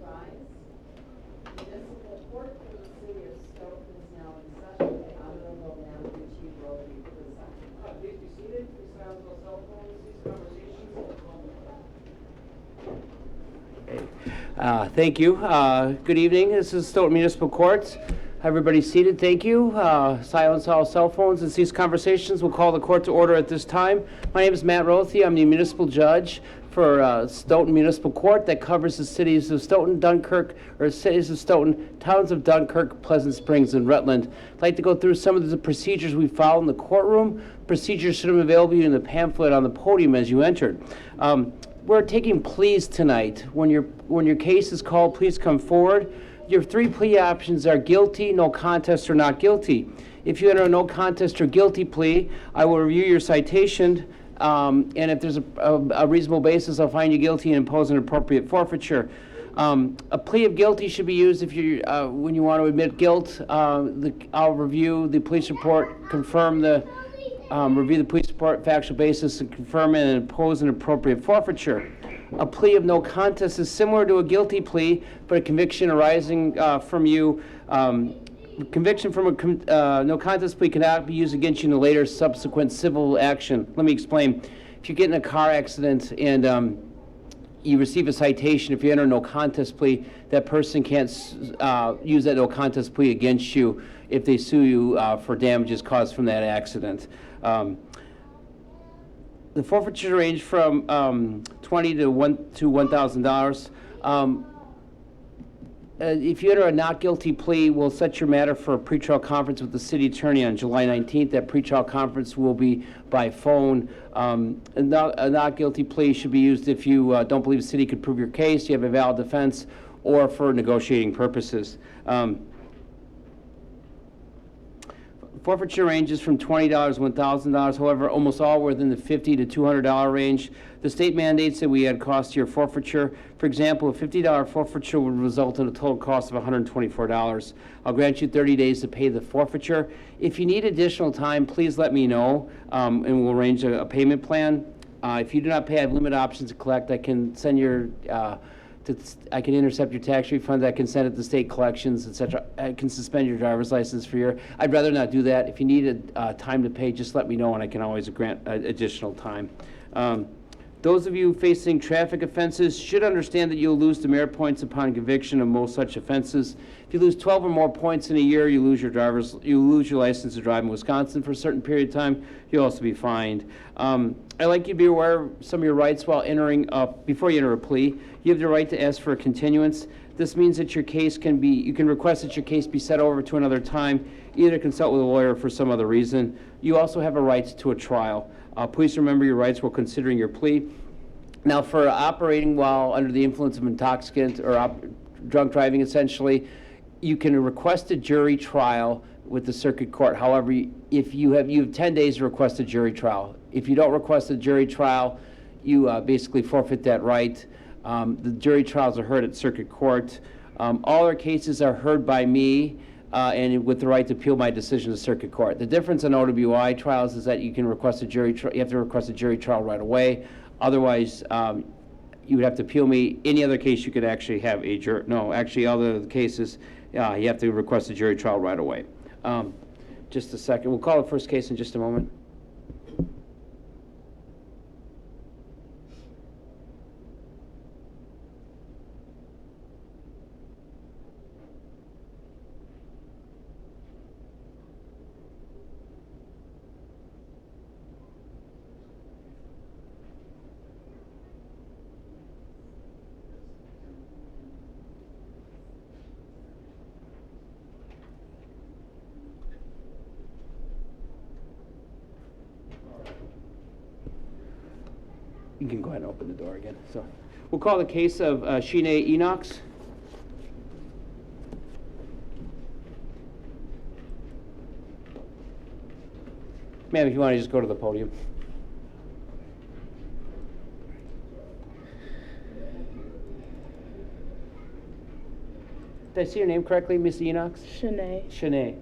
rise. Municipal Court for the City of Stoughton is now in session. The Honorable Matthew T. Brody presiding. Please be seated. Please silence all cell phones. These conversations will call. Thank you. Good evening. This is Stoughton Municipal Court. Everybody seated. Thank you. Silence all cell phones and cease conversations. We'll call the court to order at this time. My name is Matt Rothy. I'm the municipal judge for Stoughton Municipal Court that covers the cities of Stoughton, Dunkirk, or cities of Stoughton, towns of Dunkirk, Pleasant Springs, and Rutland. I'd like to go through some of the procedures we follow in the courtroom. Procedures should have been available in the pamphlet on the podium as you entered. We're taking pleas tonight. When your case is called, please come forward. Your three plea options are guilty, no contest, or not guilty. If you enter a no contest or guilty plea, I will review your citation, and if there's a reasonable basis, I'll find you guilty and impose an appropriate forfeiture. A plea of guilty should be used if you when you want to admit guilt. I'll review the police report, review the police report, factual basis, and confirm it and impose an appropriate forfeiture. A plea of no contest is similar to a guilty plea, but a conviction arising from you, conviction from a no contest plea cannot be used against you in a later subsequent civil action. Let me explain. If you get in a car accident and you receive a citation, if you enter a no contest plea, that person can't use that no contest plea against you if they sue you for damages caused from that accident. The forfeiture range from $20 to $1,000. If you enter a not guilty plea, we'll set your matter for a pretrial conference with the city attorney on July 19th. That pretrial conference will be by phone. A not guilty plea should be used if you don't believe the city could prove your case, you have a valid defense, or for negotiating purposes. Forfeiture ranges from $20 to $1,000. However, almost all were within the $50 to $200 range. The state mandates that we add cost to your forfeiture. For example, a $50 forfeiture would result in a total cost of $124. I'll grant you 30 days to pay the forfeiture. If you need additional time, please let me know, and we'll arrange a payment plan. If you do not pay, I have limited options to collect. I can send your I can intercept your tax refund. I can send it to state collections, etc. I can suspend your driver's license for your. I'd rather not do that. If you need time to pay, just let me know, and I can always grant additional time. Those of you facing traffic offenses should understand that you'll lose demerit points upon conviction of most such offenses. If you lose 12 or more points in a year, you lose your license to drive in Wisconsin for a certain period of time. You'll also be fined. I'd like you to be aware of some of your rights while entering before you enter a plea. You have the right to ask for a continuance. This means that your case you can request that your case be set over to another time, either consult with a lawyer for some other reason. You also have a right to a trial. Please remember your rights while considering your plea. Now, for operating while under the influence of intoxicant or drunk driving, essentially, you can request a jury trial with the circuit court. However, if you have 10 days to request a jury trial. If you don't request a jury trial, you basically forfeit that right. The jury trials are heard at circuit court. All our cases are heard by me, and with the right to appeal my decision to circuit court. The difference in OWI trials is that you can request a jury trial. You have to request a jury trial right away. Otherwise, you would have to appeal me. Any other case, you could actually have a jury. No, actually, other cases, you have to request a jury trial right away. Just a second. We'll call the first case in just a moment. You can go ahead and open the door again. So, we'll call the case of Shine Enox. Ma'am, if you want to just go to the podium. Did I see your name correctly, Miss Enox? Shanae. Shanae.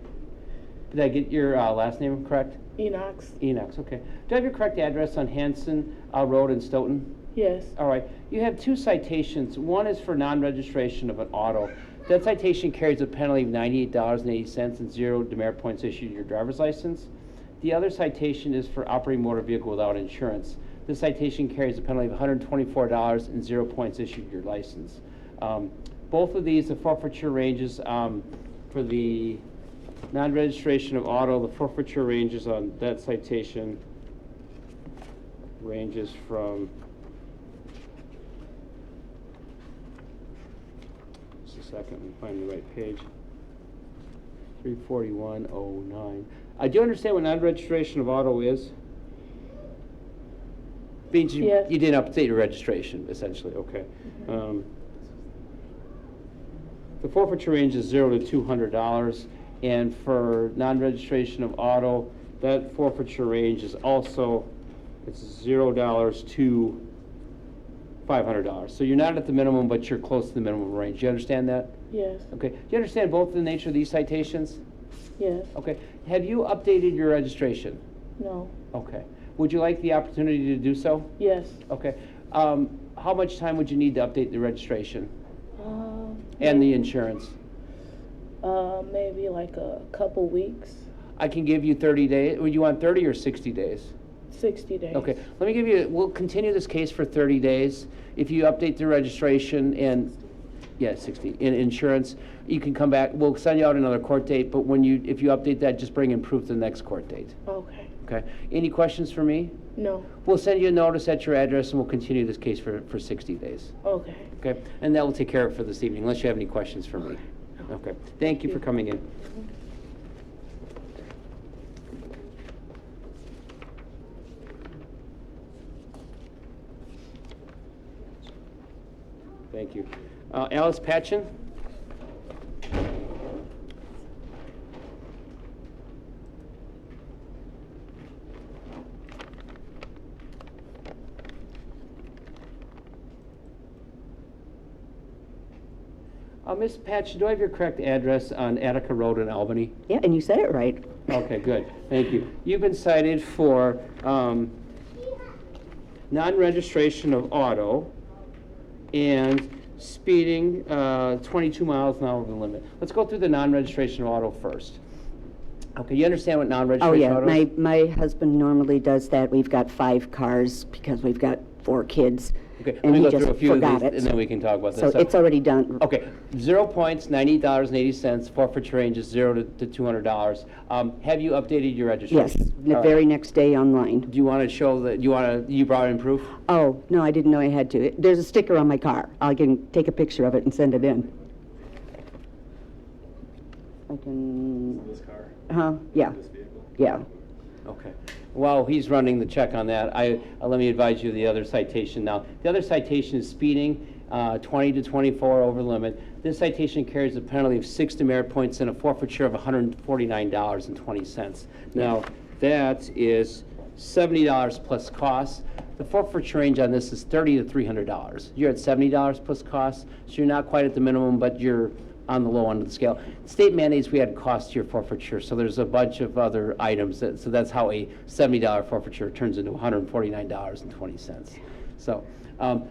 Did I get your last name correct? Enox. Enox, okay. Do I have your correct address on Hanson Road in Stoughton? Yes. All right. You have two citations. One is for non-registration of an auto. That citation carries a penalty of $98.80 and 0 demerit points issued to your driver's license. The other citation is for operating motor vehicle without insurance. This citation carries a penalty of $124 and 0 points issued to your license. Both of these, the forfeiture ranges for the non-registration of auto, the forfeiture ranges on that citation ranges from, just a second, let me find the right page, 341.09. I do understand what non-registration of auto is. Means you, Yes. you didn't update your registration, essentially, okay. The forfeiture range is $0 to $200, and for non-registration of auto, that forfeiture range is also, it's $0 to $500. So you're not at the minimum, but you're close to the minimum range. You understand that? Yes. Okay. Do you understand both the nature of these citations? Yes. Okay. Have you updated your registration? No. Okay. Would you like the opportunity to do so? Yes. Okay. How much time would you need to update the registration and maybe, the insurance? maybe like a couple weeks. I can give you 30 days. Would you want 30 or 60 days? 60 days. Okay. Let me give you, we'll continue this case for 30 days. If you update the registration and, yeah, 60, in insurance, you can come back. We'll send you out another court date, but if you update that, just bring in proof the next court date. Okay. Okay. Any questions for me? No. We'll send you a notice at your address, and we'll continue this case for 60 days. Okay. Okay? And that will take care of it for this evening, unless you have any questions for me. Okay. Thank you for coming in. Thank you. Alice Patchen? Ms. Patch, do I have your correct address on Attica Road in Albany? Yeah, and you said it right. Okay, good. Thank you. You've been cited for non-registration of auto and speeding 22 miles an hour over the limit. Let's go through the non-registration of auto first. Okay, you understand what Oh, non-registration yeah, auto is? my husband normally does that. We've got 5 cars because we've got 4 kids. Okay, let And me he go just through a few of forgot these, it. and then we can talk about So this. it's already done. Okay, 0 points, $98.80, forfeiture range is $0 to $200. Have you updated your Yes, registration? the All right. very next day online. Do you want to show that, you brought in proof? Oh, no, I didn't know I had to. There's a sticker on my car. I can take a picture of it and send it in. I can... This car, Yeah, this vehicle. yeah. Okay. While he's running the check on that, let me advise you of the other citation now. The other citation is speeding, 20 to 24 over limit. This citation carries a penalty of 6 demerit points and a forfeiture of $149.20. Now, that is $70 plus costs. The forfeiture range on this is $30 to $300. You're at $70 plus costs, so you're not quite at the minimum, but you're on the low end of the scale. State mandates we had cost to your forfeiture, so there's a bunch of other items, so that's how a $70 forfeiture turns into $149.20. So, so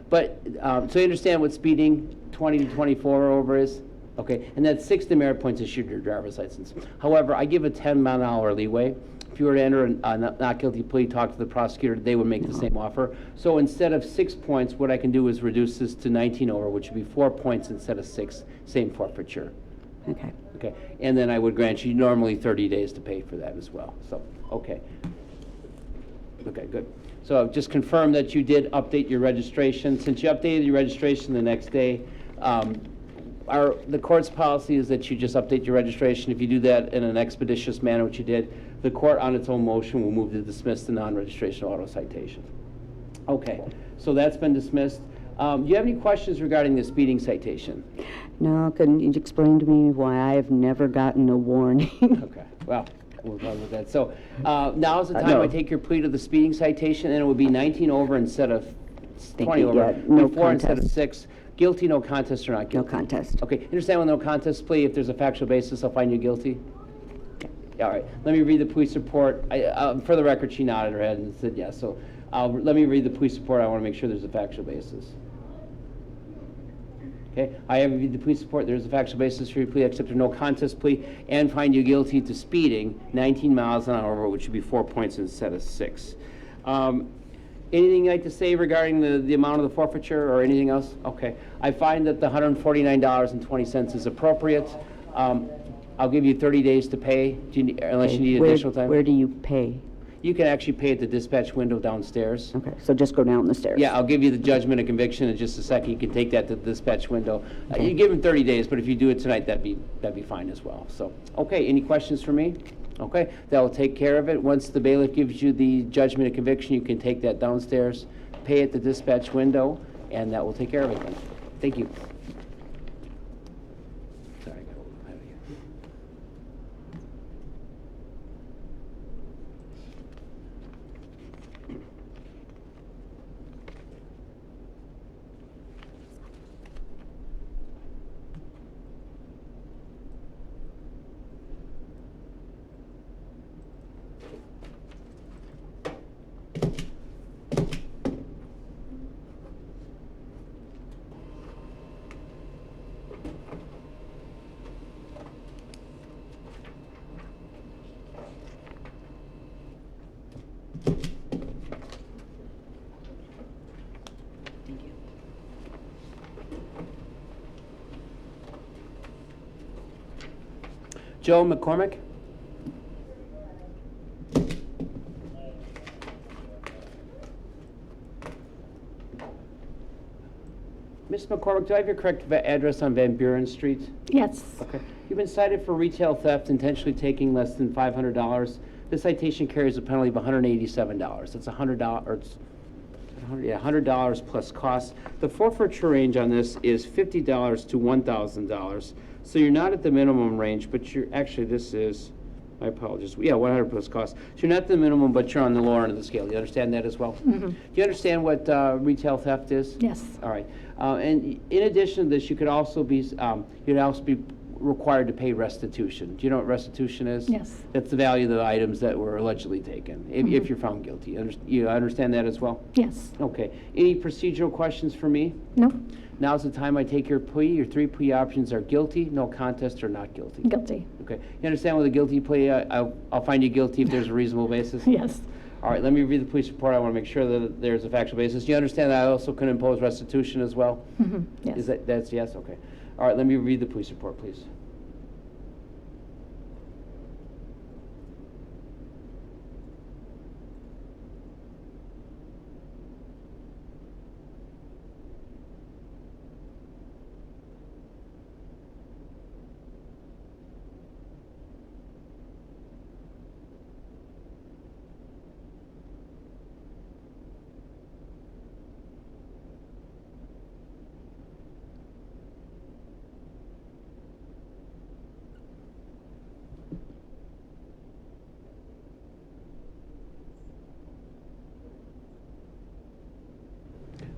you understand what speeding 20 to 24 over is? Okay, and that's 6 demerit points issued to your driver's license. However, I give a 10-mile-an-hour leeway. If you were to enter a not guilty plea, talk to the prosecutor, they would make the same offer. So instead of 6 points, what I can do is reduce this to 19 over, which would be 4 points instead of 6, same forfeiture. Okay. Okay, and then I would grant you normally 30 days to pay for that as well. So, okay. Okay, good. So just confirm that you did update your registration. Since you updated your registration the next day, the court's policy is that you just update your registration. If you do that in an expeditious manner, which you did, the court on its own motion will move to dismiss the non-registration auto citation. Okay, so that's been dismissed. Do you have any questions regarding the speeding citation? No, couldn't you explain to me why I've never gotten a warning? Okay, well, we'll run with that. So now is the time No. I take your plea to the speeding citation, and it would be 19 over instead of 20 you. over. Yeah, no 4 instead of contest. 6. Guilty, no contest, or not No guilty? contest. Okay, you understand with no contest plea, if there's a factual basis, I'll find you guilty? All right, let me read the police report. For the record, she nodded her head and said yes. So Let me read the police report. I want to make sure there's a factual basis. Okay, I have reviewed the police report. There's a factual basis for your plea, accept a no contest plea, and find you guilty to speeding 19 miles an hour, which would be 4 points instead of 6. Anything you'd like to say regarding the amount of the forfeiture or anything else? Okay, I find that the $149.20 is appropriate. I'll give you 30 days to pay, unless you need additional time. Where do you pay? You can actually pay at the dispatch window downstairs. Okay, so just go down the stairs. Yeah, I'll give you the judgment of conviction in just a second. You can take that to the dispatch window. Okay. You give them 30 days, but if you do it tonight, that'd be fine as well. So, okay, any questions for me? Okay, that will take care of it. Once the bailiff gives you the judgment of conviction, you can take that downstairs, pay at the dispatch window, and that will take care of it then. Thank you. Sorry, I got a little ahead of you. Joe McCormick? Ms. McCormick, do I have your correct address on Van Buren Street? Yes. Okay. You've been cited for retail theft, intentionally taking less than $500. This citation carries a penalty of $187. It's $100, or it's $100 plus costs. The forfeiture range on this is $50 to $1,000. So you're not at the minimum range, but you're actually, this is, my apologies, yeah, 100 plus costs. So you're not at the minimum, but you're on the lower end of the scale. You understand that as well? Mm-hmm. Do you understand what retail theft is? Yes. All right. And in addition to this, you'd also be required to pay restitution. Do you know what restitution is? Yes. That's the value of the items that were allegedly taken, if you're found guilty. You understand that as well? Yes. Okay. Any procedural questions for me? No. Now's the time I take your plea. Your 3 plea options are guilty, no contest, or not guilty. Guilty. Okay. You understand with a guilty plea, I'll find you guilty if there's a reasonable basis? Yes. All right, let me read the police report. I want to make sure that there's a factual basis. You understand that I also can impose restitution as well? Mm-hmm. Yes. That's yes? Okay. All right, let me read the police report, please.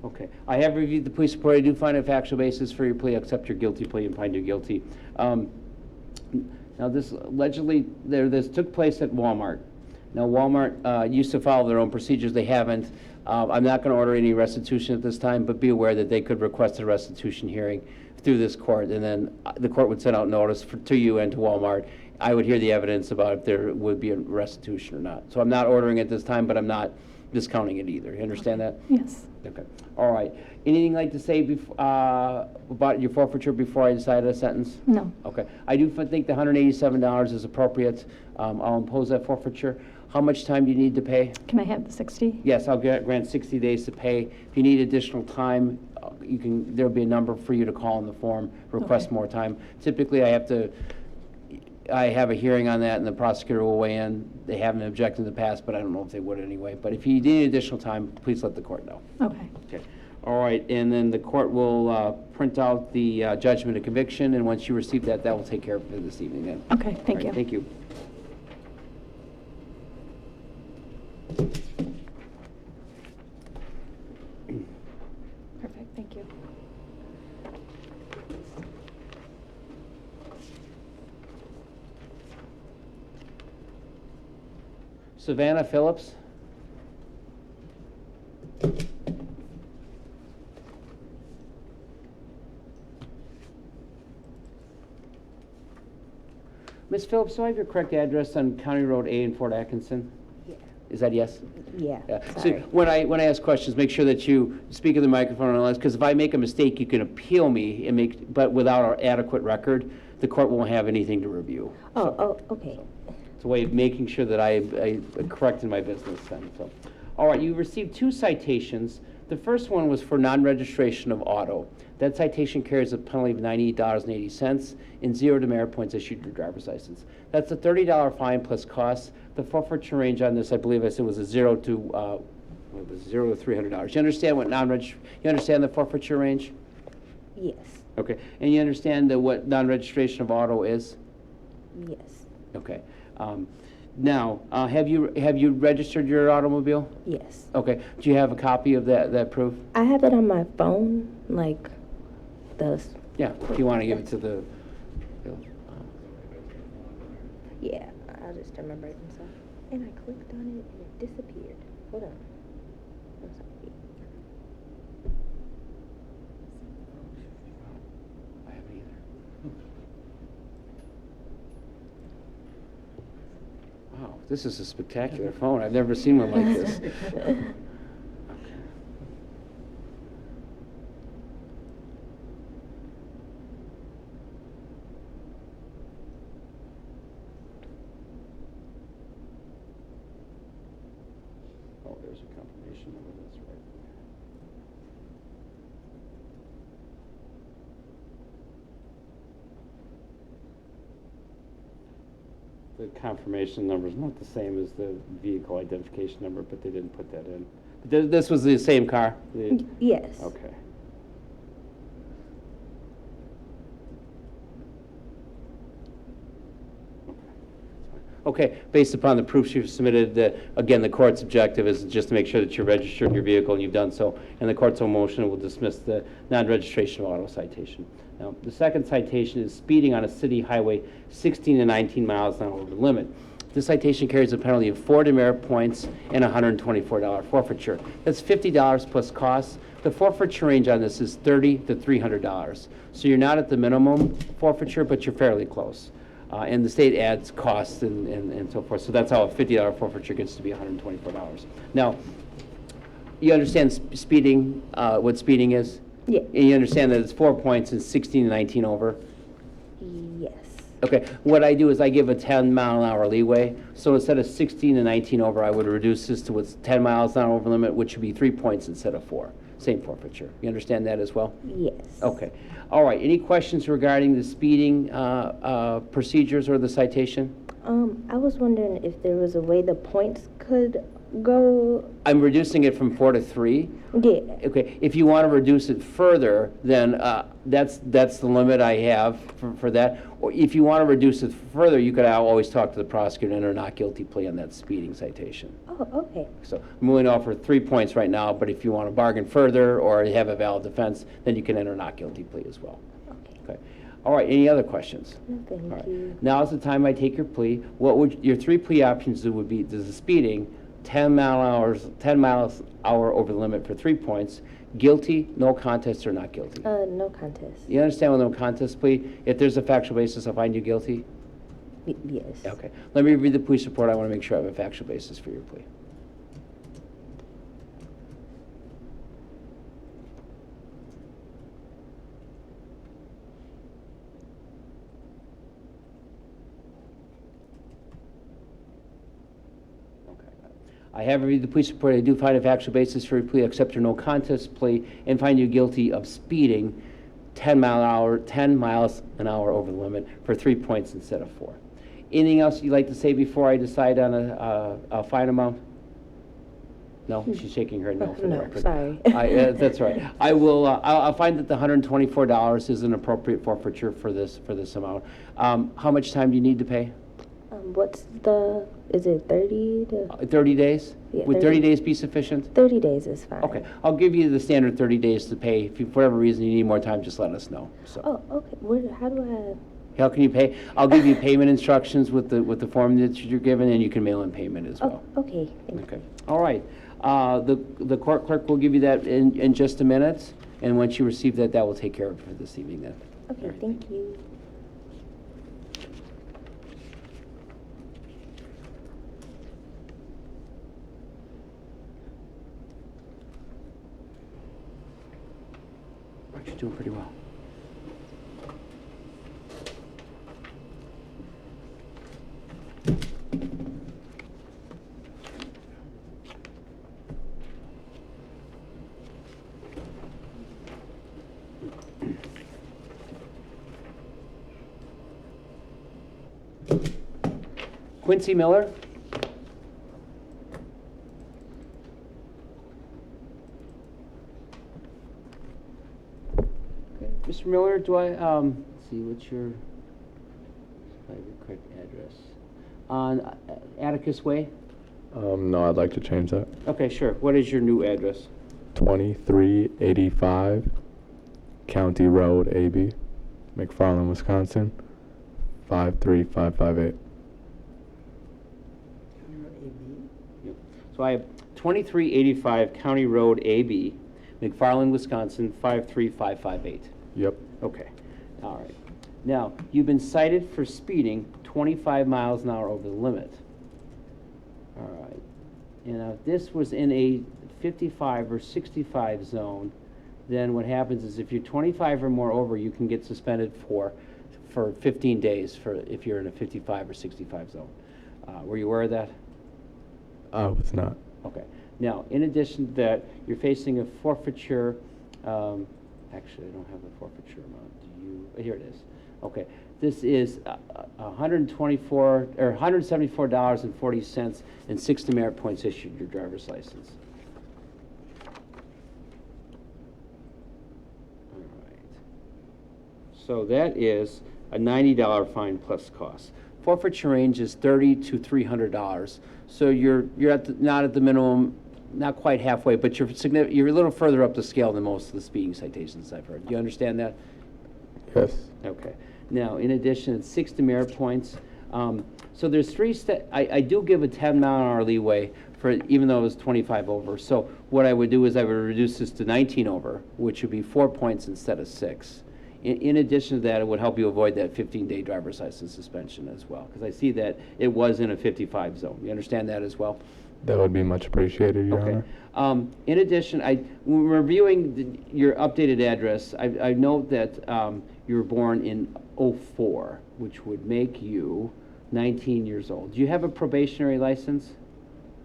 Okay. I have reviewed the police report. I do find a factual basis for your plea, accept your guilty plea, and find you guilty. Now, this allegedly, this took place at Walmart. Now, Walmart used to follow their own procedures. They haven't. I'm not going to order any restitution at this time, but be aware that they could request a restitution hearing through this court, and then the court would send out notice to you and to Walmart. I would hear the evidence about if there would be a restitution or not. So I'm not ordering it this time, but I'm not discounting it either. You understand that? Yes. Okay. All right. Anything you'd like to say about your forfeiture before I decide a sentence? No. Okay. I do think the $187 is appropriate. I'll impose that forfeiture. How much time do you need to pay? Can I have the 60? Yes, I'll grant 60 days to pay. If you need additional time, there'll be a number for you to call in the form, request Okay. more time. Typically, I have a hearing on that, and the prosecutor will weigh in. They haven't objected in the past, but I don't know if they would anyway. But if you need additional time, please let the court know. Okay. Okay. All right, and then the court will print out the judgment of conviction, and once you receive that, that will take care of it this evening then. Okay, All thank right, you. Thank you. Perfect, thank you. Savannah Phillips. Ms. Phillips, do I have your correct address on County Road A in Fort Atkinson? Yeah. Is that yes? Yeah, So sorry. when I ask questions, make sure that you speak in the microphone, because if I make a mistake, you can appeal me but without our adequate record, the court won't have anything to review. Okay. It's a way of making sure that I correct in my business then. So, all right, you received 2 citations. The first one was for non-registration of auto. That citation carries a penalty of $98.80 and 0 demerit points issued to your driver's license. That's a $30 fine plus costs. The forfeiture range on this, I believe I said, was $0 to $300. You understand what you understand the forfeiture range? Yes, Okay, and you understand what non-registration of auto is? yes, Okay. Now, have you registered your automobile? yes. Okay. Do you have a copy of that proof? I have it on my phone, like, Yeah. If you want to give it to the. yeah, I'll just turn my brightness off. And I clicked on it and it disappeared. Hold on. I'm sorry. I haven't either. Wow, this is a spectacular phone. I've never seen one like this. Oh, there's a confirmation number, that's right. The confirmation number is not the same as the vehicle identification number, but they didn't put that in. But this was the same car? Yes. Okay. Okay, based upon the proofs you've submitted, again, the court's objective is just to make sure that you registered your vehicle, and you've done so, and the court's own motion will dismiss the non-registration of auto citation. Now, the second citation is speeding on a city highway 16 to 19 miles an hour over the limit. This citation carries a penalty of 4 demerit points and $124 forfeiture. That's $50 plus costs. The forfeiture range on this is $30 to $300. So you're not at the minimum forfeiture, but you're fairly close. And the state adds costs and so forth. So that's how a $50 forfeiture gets to be $124. Now, you understand speeding, what speeding is? Yeah. And you understand that it's 4 points and 16 to 19 over? Yes. Okay, what I do is I give a 10-mile-an-hour leeway. So instead of 16 to 19 over, I would reduce this to what's 10 miles an hour over limit, which would be 3 points instead of 4. Same forfeiture. You understand that as well? Yes. Okay. All right. Any questions regarding the speeding procedures or the citation? I was wondering if there was a way the points could go. I'm reducing it from 4 to 3. Yeah. Okay. If you want to reduce it further, then that's the limit I have for that. Or if you want to reduce it further, you could always talk to the prosecutor and enter a not guilty plea on that speeding citation. Oh, okay. So I'm willing to offer 3 points right now, but if you want to bargain further or have a valid defense, then you can enter a not guilty plea as well. Okay. Okay. All right. Any other questions? No, thank All right. you. Now is the time I take your plea. What would your 3 plea options would be? Does the speeding 10 miles an hour over the limit for 3 points, guilty, no contest, or not guilty? No contest. You understand with no contest plea? If there's a factual basis, I'll find you guilty. Yes. Okay. Let me read the police report. I want to make sure I have a factual basis for your plea. I have reviewed the police report. I do find a factual basis for your plea, accept your no contest plea, and find you guilty of speeding 10 miles an hour over the limit for 3 points instead of 4. Anything else you'd like to say before I decide on a fine amount? No, she's shaking her head no for the No, record. sorry. That's right. I will. I'll find that the $124 is an appropriate forfeiture for this amount. How much time do you need to pay? Is it 30 to? 30 days? Yeah, Would 30 30. days be sufficient? 30 days is fine. Okay, I'll give you the standard 30 days to pay. If you, for whatever reason you need more time, just let us know. So, Oh, okay. How do how can you pay? I'll give you payment instructions with the form that you're given, and you can mail in payment as well. Oh, okay. Okay. All right. The court clerk will give you that in just a minute, and once you receive that, will take care of it for this evening. Then. Okay. All right. Thank you. You're doing pretty well. Quincy Miller? Okay, Mr. Miller, do I, let's see, what's your, correct address? On Atticus Way? No, I'd like to change that. Okay, sure. What is your new address? 2385 County Road, AB, McFarland, Wisconsin, 53558. So I have 2385 County Road, AB, McFarland, Wisconsin, 53558. Yep. Okay, all right. Now, you've been cited for speeding 25 miles an hour over the limit. All right. And if this was in a 55 or 65 zone, then what happens is if you're 25 or more over, you can get suspended for 15 days if you're in a 55 or 65 zone. Were you aware of that? I was not. Okay. Now, in addition to that, you're facing a forfeiture. Actually, I don't have the forfeiture amount. Do you? Here it is. Okay. This is $124 or $174.40 and 6 demerit points issued your driver's license. All right. So that is a $90 fine plus cost. Forfeiture range is $30 to $300. So you're not at the minimum, not quite halfway, but you're a little further up the scale than most of the speeding citations I've heard. Do you understand that? Yes. Okay. Now, in addition, it's 6 demerit points. So there's 3 I do give a 10-mile-an-hour leeway for even though it was 25 over. So what I would do is I would reduce this to 19 over, which would be 4 points instead of 6. In addition to that, it would help you avoid that 15-day driver's license suspension as well, because I see that it was in a 55 zone. You understand that as well? That would be much appreciated, Your Honor. Okay. In addition, when reviewing your updated address, I note that you were born in '04, which would make you 19 years old. Do you have a probationary license?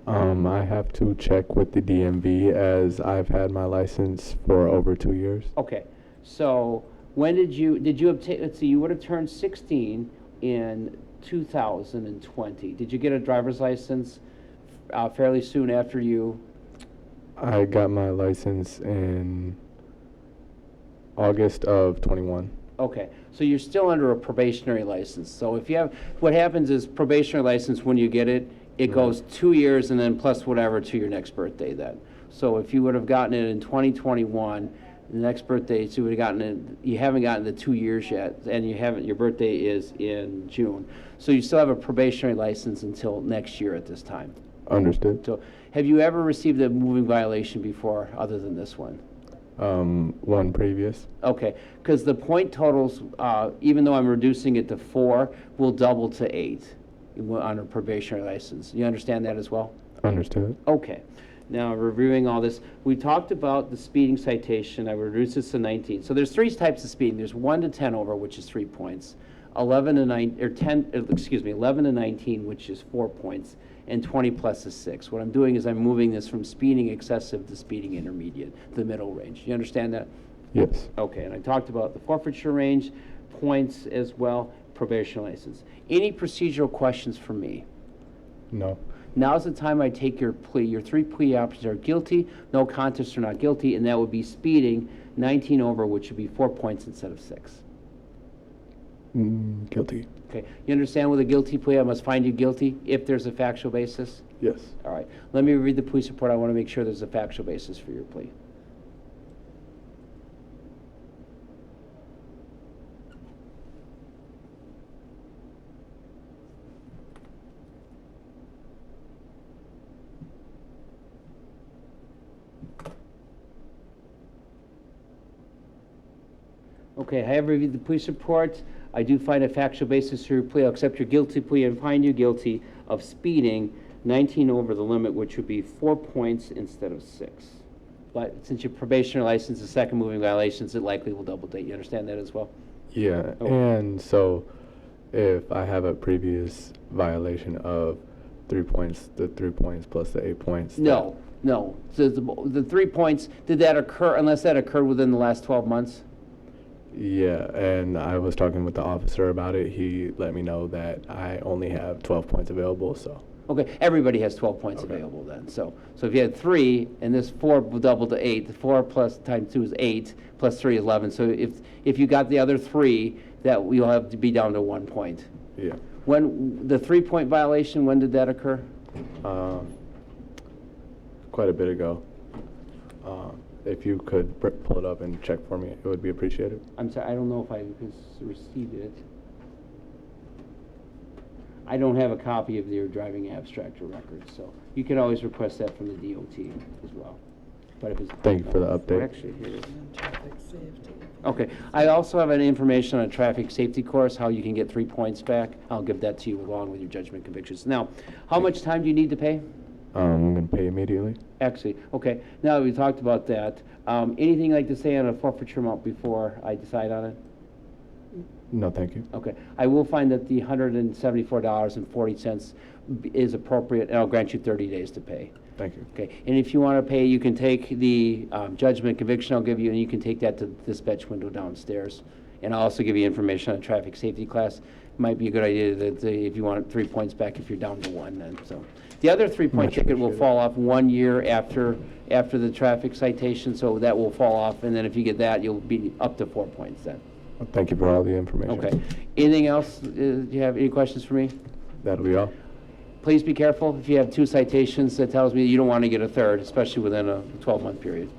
I have to check with the DMV as I've had my license for over 2 years. Okay. So when did you obtain, let's see, you would have turned 16 in 2020. Did you get a driver's license fairly soon after you? I got my license in August of 21. Okay, so you're still under a probationary license. So if you have, what happens is probationary license, when you get it, it goes 2 years and then plus whatever to your next birthday then. So if you would have gotten it in 2021, the next birthday, so you would have gotten it, you haven't gotten the 2 years yet, and you haven't, your birthday is in June. So you still have a probationary license until next year at this time. Understood. So have you ever received a moving violation before other than this one? One previous. Okay, because the point totals, even though I'm reducing it to 4, will double to 8 on a probationary license. You understand that as well? Understood. Okay. Now, reviewing all this, we talked about the speeding citation. I reduced this to 19. So there's 3 types of speeding. There's 1 to 10 over, which is 3 points. 11 to 19, which is 4 points, and 20 plus is 6. What I'm doing is I'm moving this from speeding excessive to speeding intermediate, the middle range. You understand that? Yes. Okay, and I talked about the forfeiture range, points as well, probation license. Any procedural questions for me? No. Now's the time I take your plea. Your 3 plea options are guilty, no contest, or not guilty, and that would be speeding 19 over, which would be 4 points instead of 6. Guilty. Okay, you understand with a guilty plea, I must find you guilty if there's a factual basis? Yes. All right, let me read the police report. I want to make sure there's a factual basis for your plea. Okay, I have reviewed the police report. I do find a factual basis for your plea. I'll accept your guilty plea and find you guilty of speeding 19 over the limit, which would be 4 points instead of 6. But since your probationary license is second moving violations, it likely will double date. You understand that as well? Yeah, Oh. and so if I have a previous violation of 3 points, the 3 points plus the 8 points. No, no. So the 3 points, did that occur, unless that occurred within the last 12 months? Yeah, and I was talking with the officer about it. He let me know that I only have 12 points available, so. Okay, everybody has 12 points Okay. available then. So if you had 3, and this 4 will double to 8, the 4 plus times 2 is 8, plus 3 is 11. So if you got the other 3, that you'll have to be down to 1 point. Yeah. When, the 3-point violation, when did that occur? Quite a bit ago. If you could pull it up and check for me, it would be appreciated. I'm sorry, I don't know if I received it. I don't have a copy of your driving abstract or record, so you can always request that from the DOT as well. But if it's, Thank you for the update. Actually, here it is. Okay, I also have an information on a traffic safety course, how you can get 3 points back. I'll give that to you along with your judgment convictions. Now, how much time do you need to pay? I'm going to pay immediately. Actually, okay, now that we talked about that, anything you'd like to say on a forfeiture amount before I decide on it? No, thank you. Okay, I will find that the $174.40 is appropriate, and I'll grant you 30 days to pay. Thank you. Okay, and if you want to pay, you can take the judgment conviction I'll give you, and you can take that to the dispatch window downstairs. And I'll also give you information on traffic safety class. Might be a good idea that if you want 3 points back, if you're down to 1 then, so. The other 3-point Much ticket will appreciated. fall off 1 year after the traffic citation, so that will fall off, and then if you get that, you'll be up to 4 points then. Well, thank you for all the information. Okay. Anything else? Do you have any questions for me? That'll be all. Please be careful. If you have 2 citations, that tells me you don't want to get a third, especially within a 12-month period.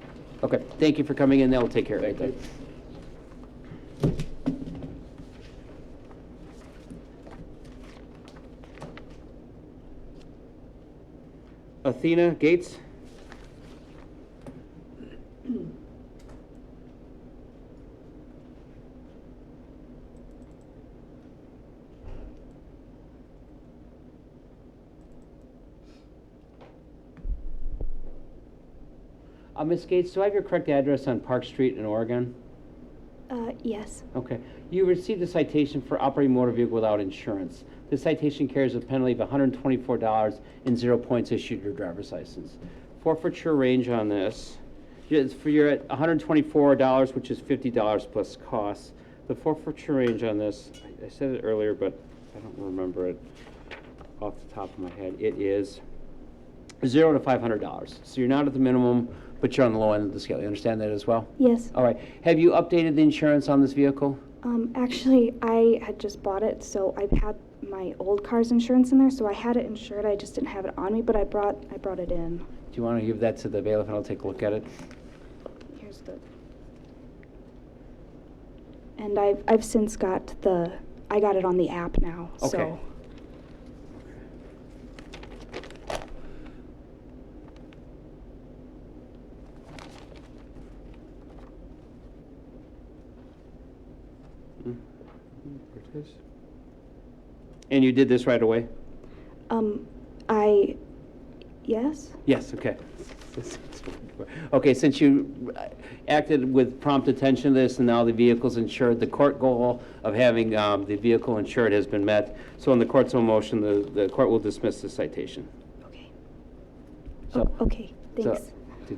Okay, thank you for coming in. That will take care of it. Thank Athena Gates? Ms. Gates, do I have your correct address on Park Street in Oregon? Yes. Okay. You received a citation for operating motor vehicle without insurance. The citation carries a penalty of $124 and 0 points issued to your driver's license. Forfeiture range on this, you're at $124, which is $50 plus costs. The forfeiture range on this, I said it earlier, but I don't remember it off the top of my head. It is $0 to $500. So you're not at the minimum, but you're on the low end of the scale. You understand that as well? Yes. All right. Have you updated the insurance on this vehicle? Actually, I had just bought it, so I've had my old car's insurance in there, so I had it insured. I just didn't have it on me, but I brought it in. Do you want to give that to the bailiff and I'll take a look at it? Here's the. And I've since got I got it on the app now. Okay. So. And you did this right away? Yes. Yes, okay. Okay, since you acted with prompt attention to this and now the vehicle's insured, the court goal of having the vehicle insured has been met. So in the court's own motion, the court will dismiss the citation. Okay. So, Okay. Thanks.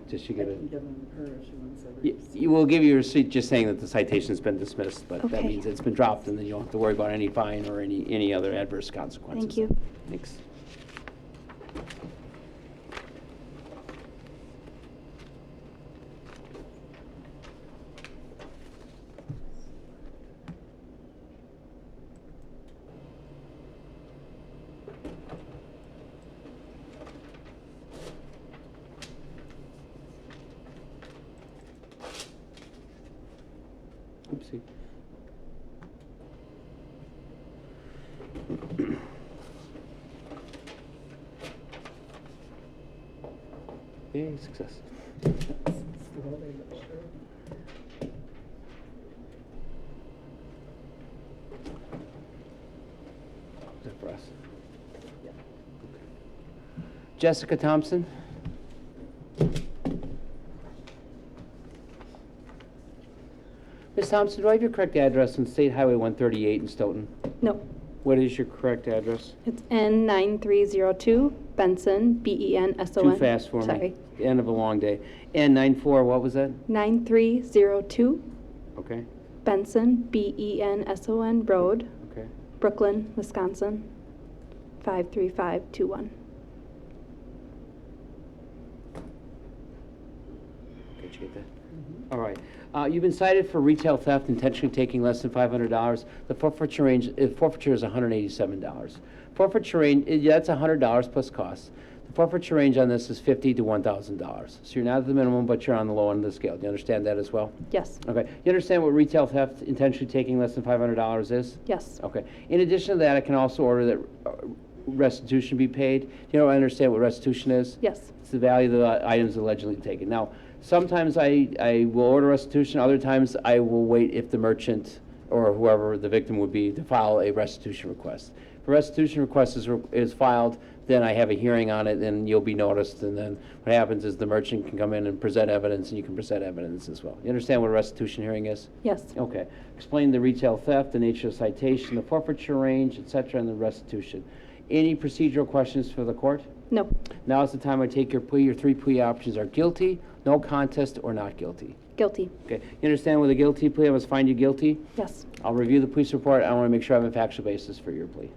Did she get it? Give them her if she wants every. You will give you a receipt just saying that the citation's been dismissed, but that Okay. means it's been dropped and then you don't have to worry about any fine or any other adverse consequences. Thank you. Thanks. Oopsie. Yay, success. Slowly but surely. Is that for us? Yeah. Jessica Thompson? Ms. Thompson, do I have your correct address on State Highway 138 in Stoughton? No, What is your correct address? it's N9302 Benson, Benson. Too fast for me. Sorry. End of a long day. N94, what was that? 9302 Okay, Benson, Benson Road, okay. Brooklyn, Wisconsin, 53521. Did you get that? All right. You've been cited for retail theft, intentionally taking less than $500. The forfeiture range, forfeiture is $187. Forfeiture range, that's $100 plus costs. The forfeiture range on this is $50 to $1,000. So you're not at the minimum, but you're on the low end of the scale. Do you understand that as well? Yes. Okay. You understand what retail theft, intentionally taking less than $500 is? Yes. Okay. In addition to that, I can also order that restitution be paid. You know, I understand what restitution is? Yes. It's the value of the items allegedly taken. Now, sometimes I will order restitution, other times I will wait if the merchant or whoever the victim would be to file a restitution request. If a restitution request is filed, then I have a hearing on it, and you'll be noticed, and then what happens is the merchant can come in and present evidence, and you can present evidence as well. You understand what a restitution hearing is? Yes. Okay. Explain the retail theft, the nature of citation, the forfeiture range, et cetera, and the restitution. Any procedural questions for the court? No. Now is the time I take your plea. Your three plea options are guilty, no contest, or not guilty. Guilty. Okay. You understand with a guilty plea, I must find you guilty? Yes. I'll review the police report. I want to make sure I have a factual basis for your plea.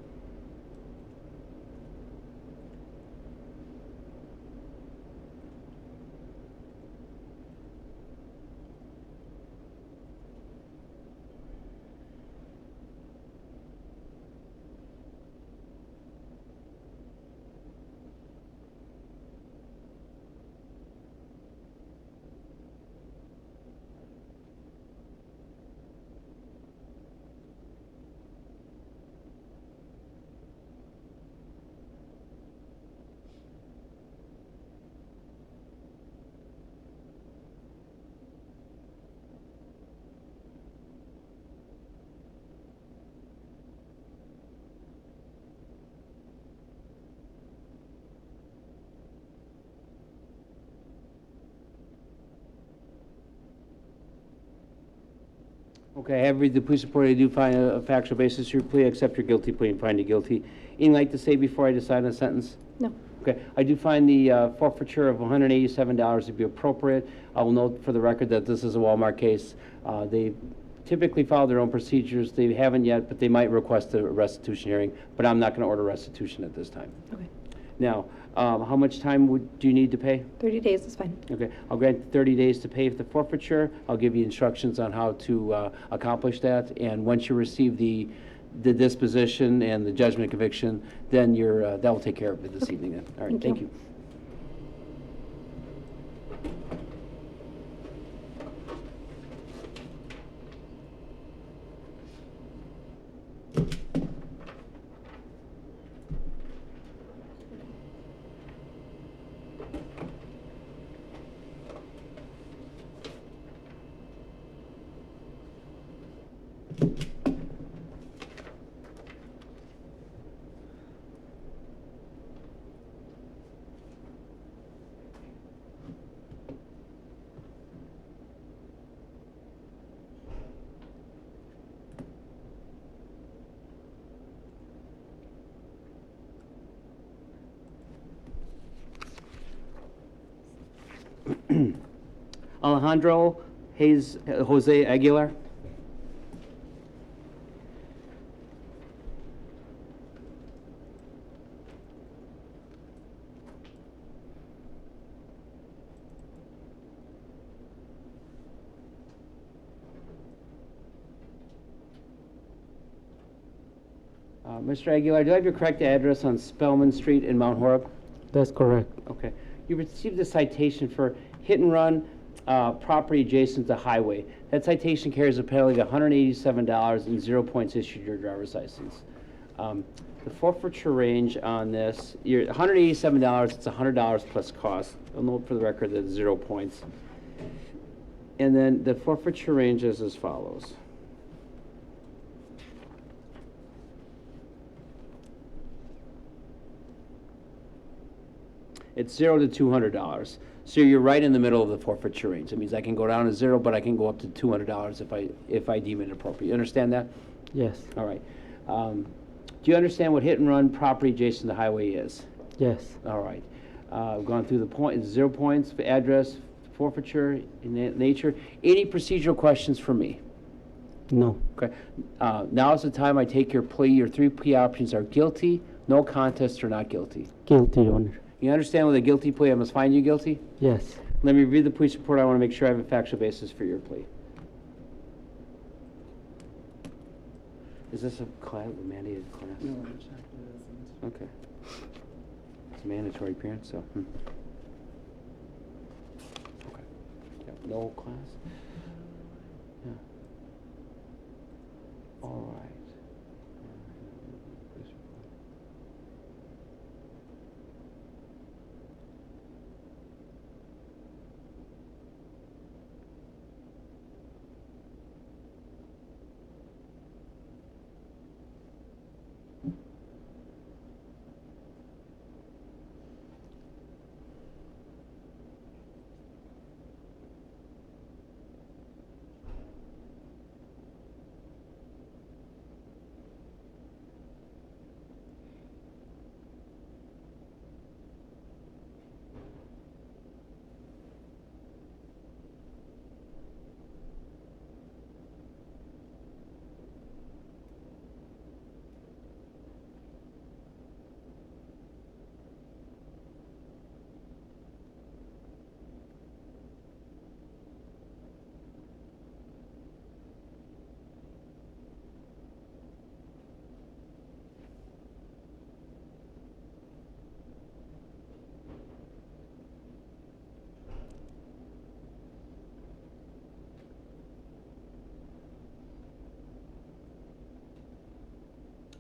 Okay, I have read the police report. I do find a factual basis for your plea. I accept your guilty plea and find you guilty. Anything like to say before I decide on a sentence? No. Okay, I do find the forfeiture of $187 to be appropriate. I will note for the record that this is a Walmart case. They typically follow their own procedures. They haven't yet, but they might request a restitution hearing, but I'm not going to order restitution at this time. Okay. Now, how much time do you need to pay? 30 days is fine. Okay, I'll grant 30 days to pay for the forfeiture. I'll give you instructions on how to accomplish that, and once you receive the disposition and the judgment of conviction, then that will take care of it this evening then. All right, Thank thank you. you. Alejandro Jose Aguilar. Mr. Aguilar, do I have your correct address on Spellman Street in Mount Horeb? That's correct. Okay. You received a citation for hit and run property adjacent to highway. That citation carries a penalty of $187 and 0 points issued your driver's license. The forfeiture range on this, you're $187, it's $100 plus cost. I'll note for the record that it's 0 points. And then the forfeiture range is as follows. It's $0 to $200. So you're right in the middle of the forfeiture range. That means I can go down to 0, but I can go up to $200 if I deem it appropriate. You understand that? Yes. All right. Do you understand what hit and run property adjacent to the highway is? Yes. All right. I've gone through the points, 0 points, address, forfeiture, in nature. Any procedural questions for me? No. Okay. Now is the time I take your plea. Your 3 plea options are guilty, no contest, or not guilty. Guilty, Your Honor. You understand with a guilty plea, I must find you guilty? Yes. Let me read the police report. I want to make sure I have a factual basis for your plea. Is this a class, a mandated class? No, I checked it isn't. Okay. It's a mandatory appearance, so. Okay. Yeah, no class? Yeah. All right.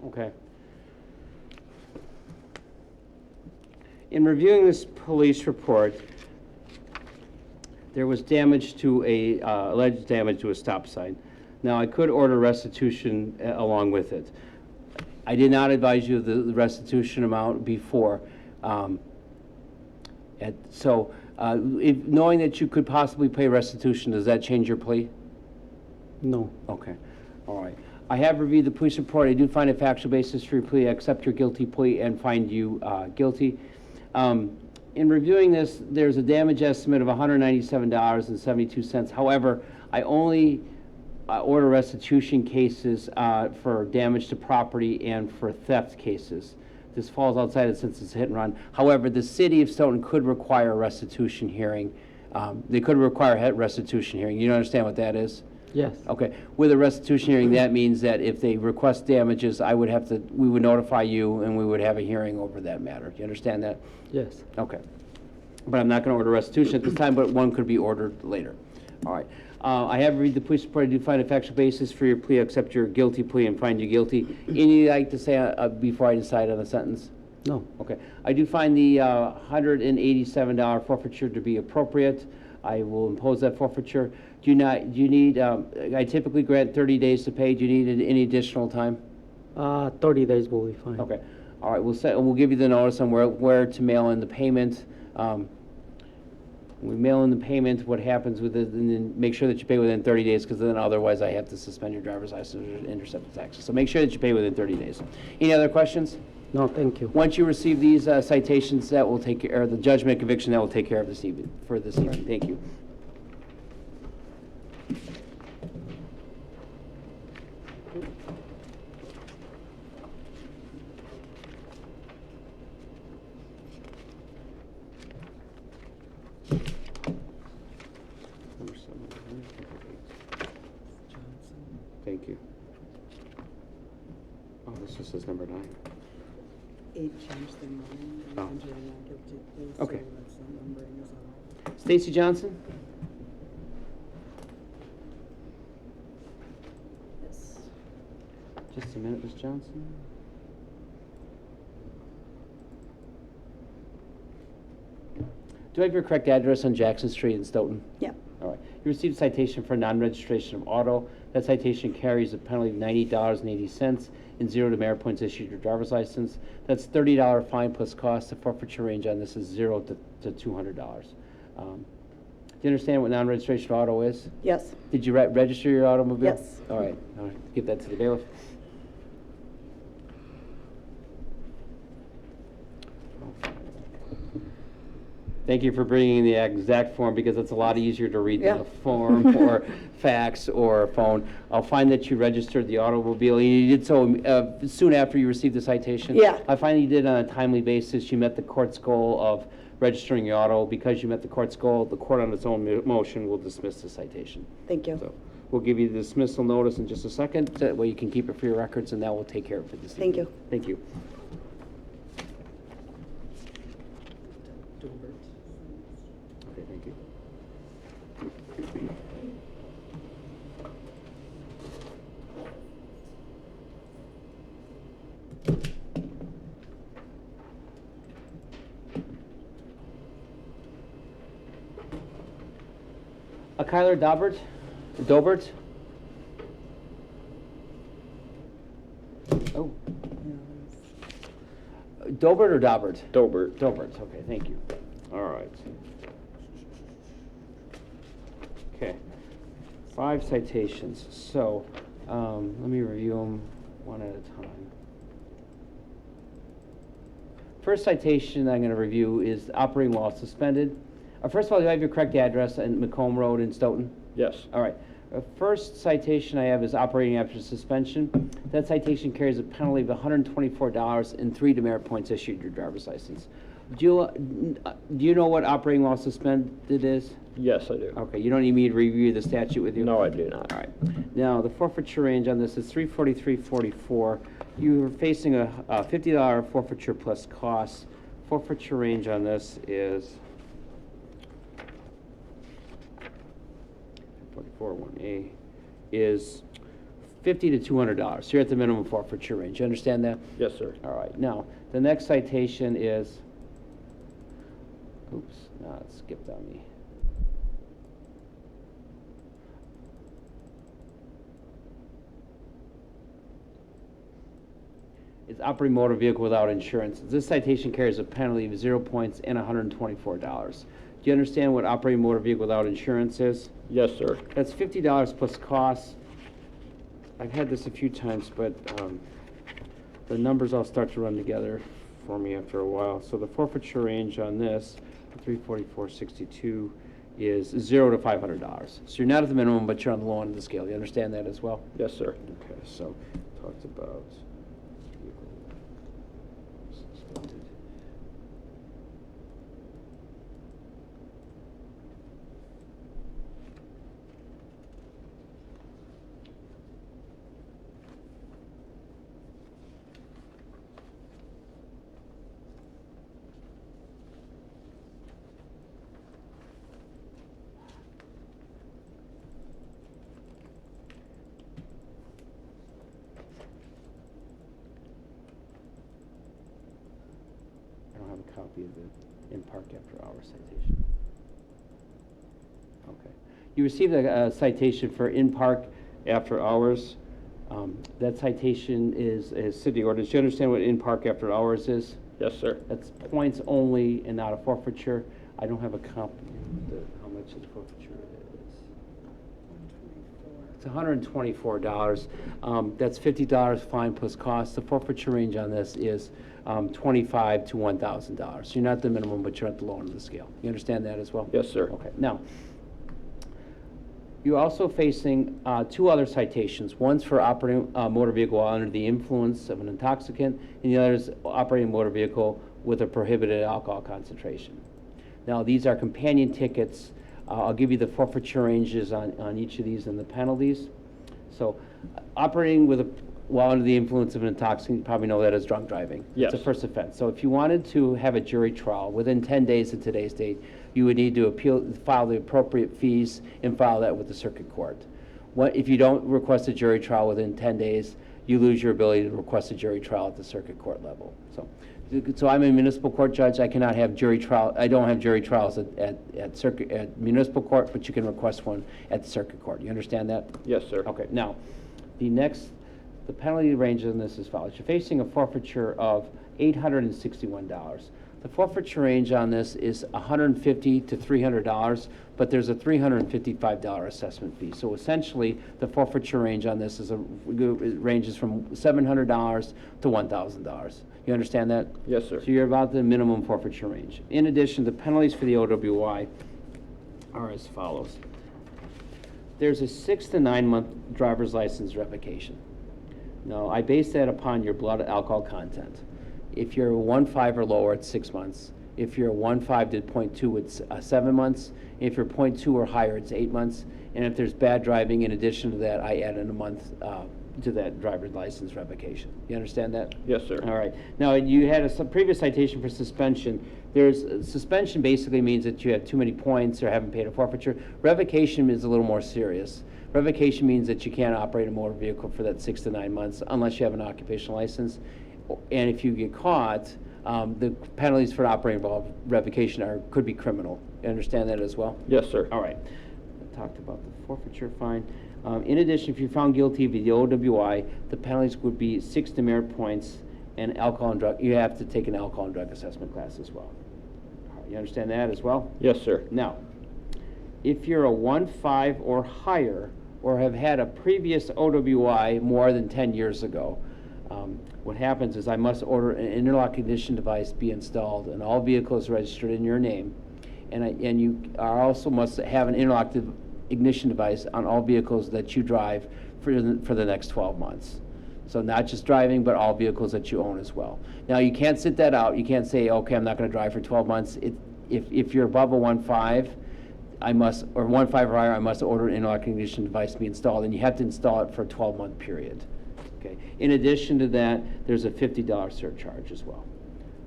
Okay. In reviewing this police report, there was damage to alleged damage to a stop sign. Now, I could order restitution along with it. I did not advise you of the restitution amount before. Knowing that you could possibly pay restitution, does that change your plea? No. Okay, all right. I have reviewed the police report. I do find a factual basis for your plea. I accept your guilty plea and find you guilty. In reviewing this, there's a damage estimate of $197.72. However, I only order restitution cases for damage to property and for theft cases. This falls outside it since it's a hit and run. However, the city of Stoughton could require a restitution hearing. They could require a restitution hearing. You understand what that is? Yes. Okay. With a restitution hearing, that means that if they request damages, we would notify you and we would have a hearing over that matter. Do you understand that? Yes. Okay. But I'm not going to order restitution at this time, but one could be ordered later. All right. I have read the police report. I do find a factual basis for your plea, accept your guilty plea and find you guilty. Anything you'd like to say before I decide on the sentence? No. Okay. I do find the $187 forfeiture to be appropriate. I will impose that forfeiture. Do you need, I typically grant 30 days to pay. Do you need any additional time? 30 days will be fine. Okay. All right. We'll give you the notice on where to mail in the payment. We mail in the payment, what happens with it, and then make sure that you pay within 30 days, because then otherwise I have to suspend your driver's license or intercept the taxes. So make sure that you pay within 30 days. Any other questions? No, thank you. Once you receive these citations, that will take care of the judgment conviction. That will take care of this evening. Thank you. Thank you. Oh, this just says number 9. It changed their mind. Oh. And you're not guilty, please, Okay. So that's the numbering is all. Stacy Johnson? Yes. Just a minute, Ms. Johnson. Do I have your correct address on Jackson Street in Stoughton? Yep. All right. You received a citation for non-registration of auto. That citation carries a penalty of $98.80 and 0 demerit points issued your driver's license. That's $30 fine plus cost. The forfeiture range on this is $0 to $200. Do you understand what non-registration auto is? Yes. Did you register your automobile? Yes. All right, I'll give that to the bailiff. Thank you for bringing the exact form, because it's a lot easier to read than Yeah. a form or fax or a phone. I'll find that you registered the automobile. You did so soon after you received the citation? Yeah. I find you did on a timely basis. You met the court's goal of registering your auto. Because you met the court's goal, the court on its own motion will dismiss the citation. Thank you. So we'll give you the dismissal notice in just a second. That way you can keep it for your records, and that will take care of it this evening. Thank you. Thank you. Okay, thank you. Kyler Dobert? Dobert? Oh. Dobert or Dobert? Dobert. Dobert, okay, thank you. All right. Okay. 5 citations. So, let me review them one at a time. First citation I'm going to review is operating while suspended. First of all, do you have your correct address in Macomb Road in Stoughton? Yes. All right. First citation I have is operating after suspension. That citation carries a penalty of $124 and 3 demerit points issued your driver's license. Do you know what operating while suspended is? Yes, I do. Okay, you don't need me to review the statute with you? No, I do not. All right. Now, the forfeiture range on this is $343.44. You're facing a $50 forfeiture plus costs. Forfeiture range on this is 44(1)A is $50 to $200. So you're at the minimum forfeiture range. You understand that? Yes, sir. All right. Now, the next citation is, oops, no, it skipped on me. It's operating motor vehicle without insurance. This citation carries a penalty of 0 points and $124. Do you understand what operating motor vehicle without insurance is? Yes, sir. That's $50 plus costs. I've had this a few times, but the numbers all start to run together for me after a while. So the forfeiture range on this, 344.62, is $0 to $500. So you're not at the minimum, but you're on the low end of the scale. You understand that as well? Yes, sir. Okay, so talked about vehicle suspended. I don't have a copy of the in park after hours citation. Okay. You received a citation for in park after hours. That citation is city ordinance. Do you understand what in park after hours is? Yes, sir. That's points only and not a forfeiture. I don't have a copy of how much the forfeiture is. It's $124. That's $50 fine plus cost. The forfeiture range on this is $25 to $1,000. So you're not the minimum, but you're at the low end of the scale. You understand that as well? Yes, sir. Okay. Now, you're also facing 2 other citations. One's for operating a motor vehicle while under the influence of an intoxicant, and the other is operating a motor vehicle with a prohibited alcohol concentration. Now, these are companion tickets. I'll give you the forfeiture ranges on each of these and the penalties. So, operating while under the influence of an intoxicant, you probably know that as drunk driving. Yes. It's a first offense. So if you wanted to have a jury trial within 10 days of today's date, you would need to file the appropriate fees and file that with the circuit court. If you don't request a jury trial within 10 days, you lose your ability to request a jury trial at the circuit court level. So I'm a municipal court judge. I cannot have jury trial. I don't have jury trials at municipal court, but you can request one at the circuit court. You understand that? Yes, sir. Okay. Now, the penalty range on this is as follows. You're facing a forfeiture of $861. The forfeiture range on this is $150 to $300, but there's a $355 assessment fee. So essentially, the forfeiture range on this is it ranges from $700 to $1,000. You understand that? Yes, sir. So you're about the minimum forfeiture range. In addition, the penalties for the OWI are as follows. There's a 6 to 9 month driver's license revocation. Now, I base that upon your blood alcohol content. If you're a 1.5 or lower, it's 6 months. If you're a 1.5 to 0.2, it's 7 months. If you're 0.2 or higher, it's 8 months. And if there's bad driving, in addition to that, I add in a month to that driver's license revocation. You understand that? Yes, sir. All right. Now, you had a previous citation for suspension. Suspension basically means that you have too many points or haven't paid a forfeiture. Revocation is a little more serious. Revocation means that you can't operate a motor vehicle for that 6 to 9 months unless you have an occupational license. And if you get caught, the penalties for operating involved revocation could be criminal. You understand that as well? Yes, sir. All right. I talked about the forfeiture fine. In addition, if you're found guilty of the OWI, the penalties would be 6 demerit points and alcohol and drug. You have to take an alcohol and drug assessment class as well. All right, you understand that as well? Yes, sir. Now, if you're a 1.5 or higher, or have had a previous OWI more than 10 years ago, what happens is I must order an interlock ignition device be installed in all vehicles registered in your name, and you also must have an interlock ignition device on all vehicles that you drive for the next 12 months. So not just driving, but all vehicles that you own as well. Now, you can't sit that out. You can't say, okay, I'm not going to drive for 12 months. If you're above a 1.5, or 1.5 or higher, I must order an interlock ignition device to be installed, and you have to install it for a 12-month period. Okay. In addition to that, there's a $50 surcharge as well.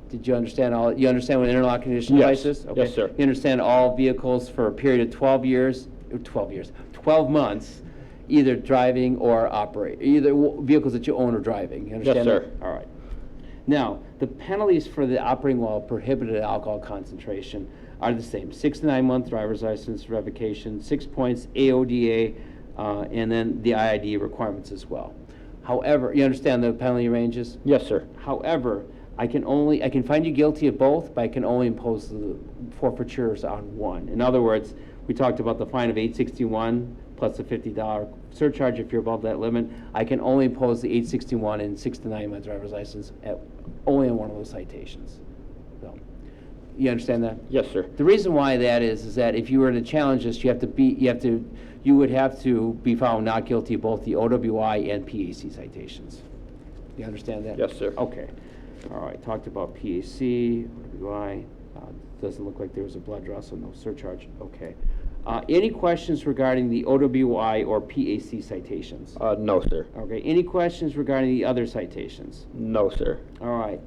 Did you understand all? You understand what an interlock ignition device is? Okay. Yes, sir. You understand all vehicles for a period of 12 months, either driving or operate, either vehicles that you own or driving. You understand? Yes, sir. That? All right. Now, the penalties for the operating while prohibited alcohol concentration are the same. 6 to 9 month driver's license revocation, 6 points, AODA, and then the IID requirements as well. However, you understand the penalty ranges? Yes, sir. However, I can find you guilty of both, but I can only impose the forfeitures on one. In other words, we talked about the fine of $861 plus a $50 surcharge if you're above that limit. I can only impose the $861 and 6 to 9 month driver's license only on one of those citations. So, you understand that? Yes, sir. The reason why that is that if you were to challenge this, you would have to be found not guilty of both the OWI and PAC citations. You understand that? Yes, sir. Okay. All right. Talked about PAC, OWI. Doesn't look like there was a blood draw, so no surcharge. Okay. Any questions regarding the OWI or PAC citations? No, sir. Okay. Any questions regarding the other citations? No, sir. All right.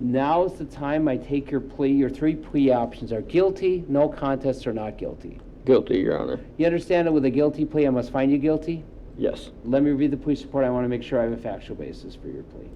Now is the time I take your plea. Your 3 plea options are guilty, no contest, or not guilty. Guilty, Your Honor. You understand that with a guilty plea, I must find you guilty? Yes. Let me read the police report. I want to make sure I have a factual basis for your plea.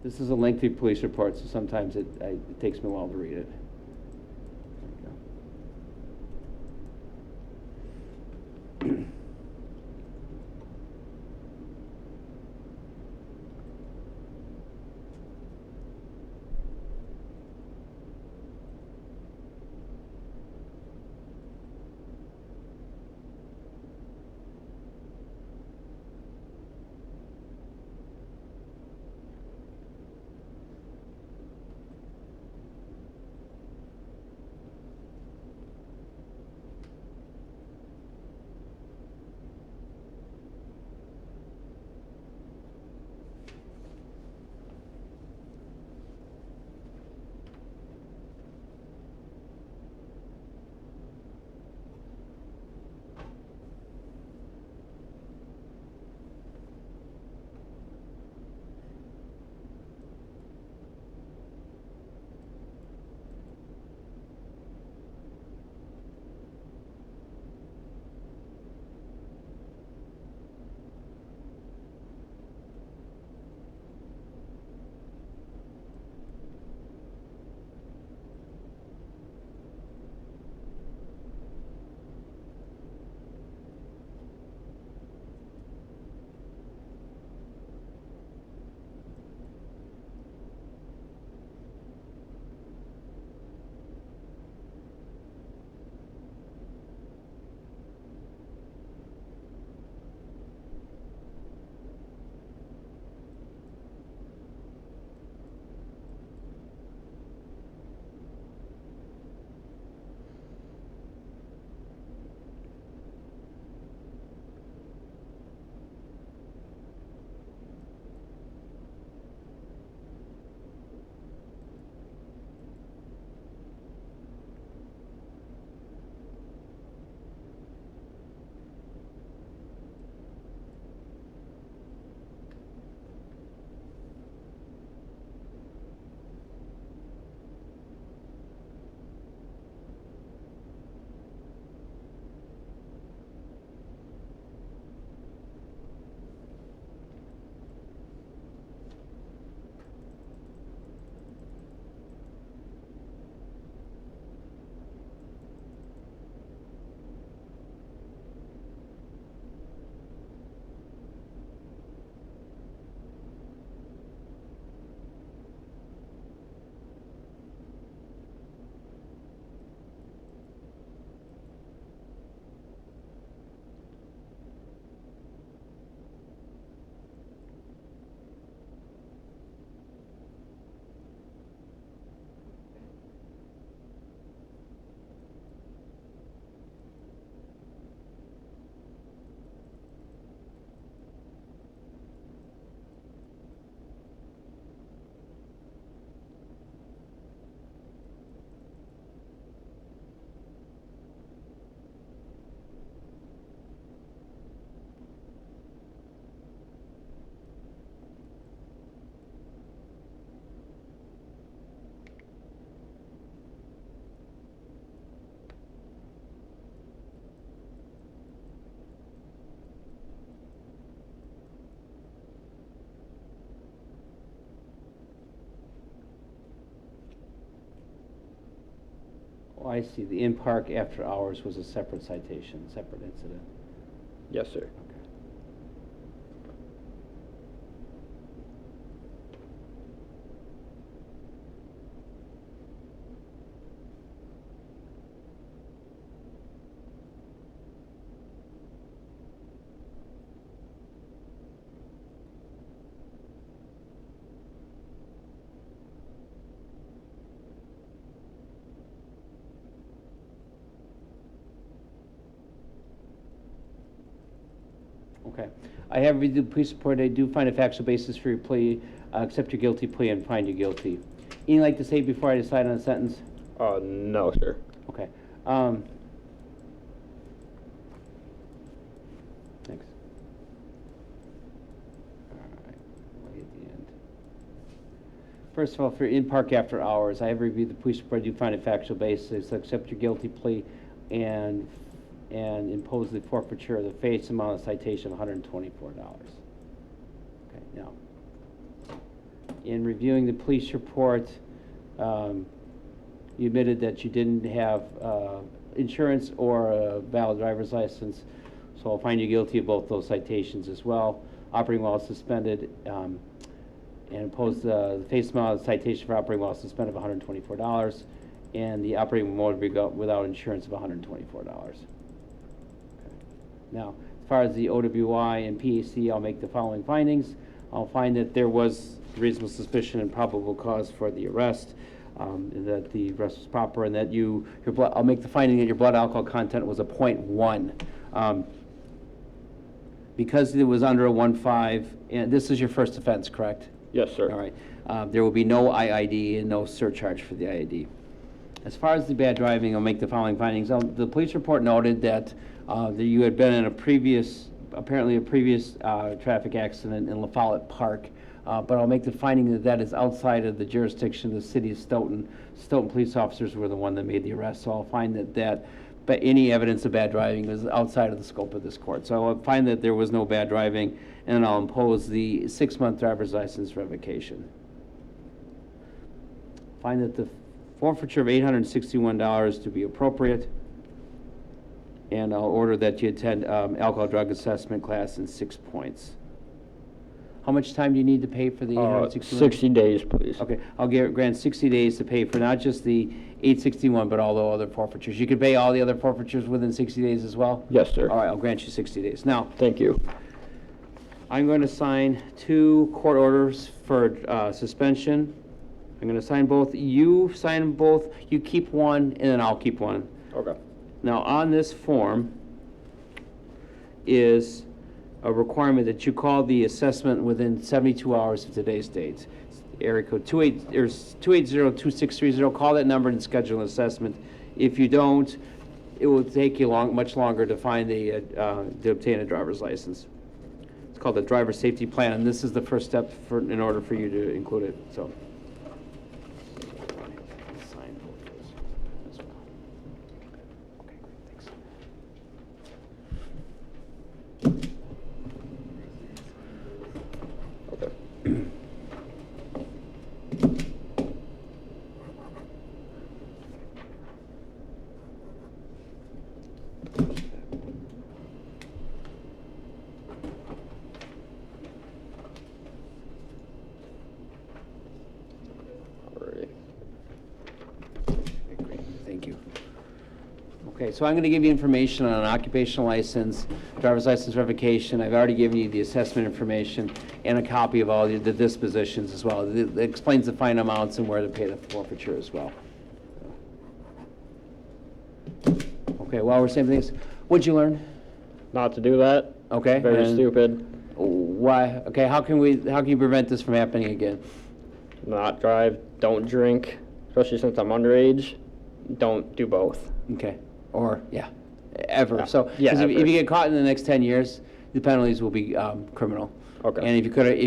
This is a lengthy police report, so sometimes it takes me a while to read it. There we go. I see. The in-park after hours was a separate citation, separate incident. Yes, sir. Okay. Okay. I have reviewed the police report. I do find a factual basis for your plea, accept your guilty plea and find you guilty. Anything you'd like to say before I decide on the sentence? No, sir. Okay. Thanks. All right. Way at the end. First of all, for in-park after hours, I have reviewed the police report. I do find a factual basis, accept your guilty plea, and impose the forfeiture of the face amount of citation of $124. Okay, now, in reviewing the police report, you admitted that you didn't have insurance or a valid driver's license, so I'll find you guilty of both those citations as well. Operating while suspended, and impose the face amount of the citation for operating while suspended of $124, and the operating motor vehicle without insurance of $124. Now, as far as the OWI and PAC, I'll make the following findings. I'll find that there was reasonable suspicion and probable cause for the arrest, that the arrest was proper, and that I'll make the finding that your blood alcohol content was a 0.1. Because it was under a 1.5, and this is your first offense, correct? Yes, sir. All right. There will be no IID and no surcharge for the IID. As far as the bad driving, I'll make the following findings. The police report noted that you had been in apparently a previous traffic accident in La Follette Park, but I'll make the finding that that is outside of the jurisdiction of the city of Stoughton. Stoughton police officers were the one that made the arrest, so I'll find but any evidence of bad driving was outside of the scope of this court. So I'll find that there was no bad driving, and I'll impose the 6-month driver's license revocation. Find that the forfeiture of $861 to be appropriate, and I'll order that you attend alcohol drug assessment class in 6 points. How much time do you need to pay for the $861? 60 days, please. Okay, I'll grant 60 days to pay for not just the $861, but all the other forfeitures. You could pay all the other forfeitures within 60 days as well? Yes, sir. All right, I'll grant you 60 days. Now, Thank you. I'm going to sign 2 court orders for suspension. I'm going to sign both. You sign them both. You keep one, and then I'll keep one. Okay. Now, on this form is a requirement that you call the assessment within 72 hours of today's date. Area code 280-2630. Call that number and schedule an assessment. If you don't, it will take you much longer to find to obtain a driver's license. It's called the driver safety plan, and this is the first step in order for you to include it. So. Sign both those as well. Okay, great, thanks. Okay. Alrighty. Great, thank you. Okay, so I'm going to give you information on an occupational license, driver's license revocation. I've already given you the assessment information and a copy of all the dispositions as well. It explains the fine amounts and where to pay the forfeiture as well. Okay, while we're saying things, what'd you learn? Not to do that. Okay. Very and stupid. Why? Okay, how can you prevent this from happening again? Not drive. Don't drink. Especially since I'm underage. Don't do both. Okay, or, yeah, ever. Yeah. So, Yeah, 'cause if ever. you get caught in the next 10 years, the penalties will be criminal. Okay. And if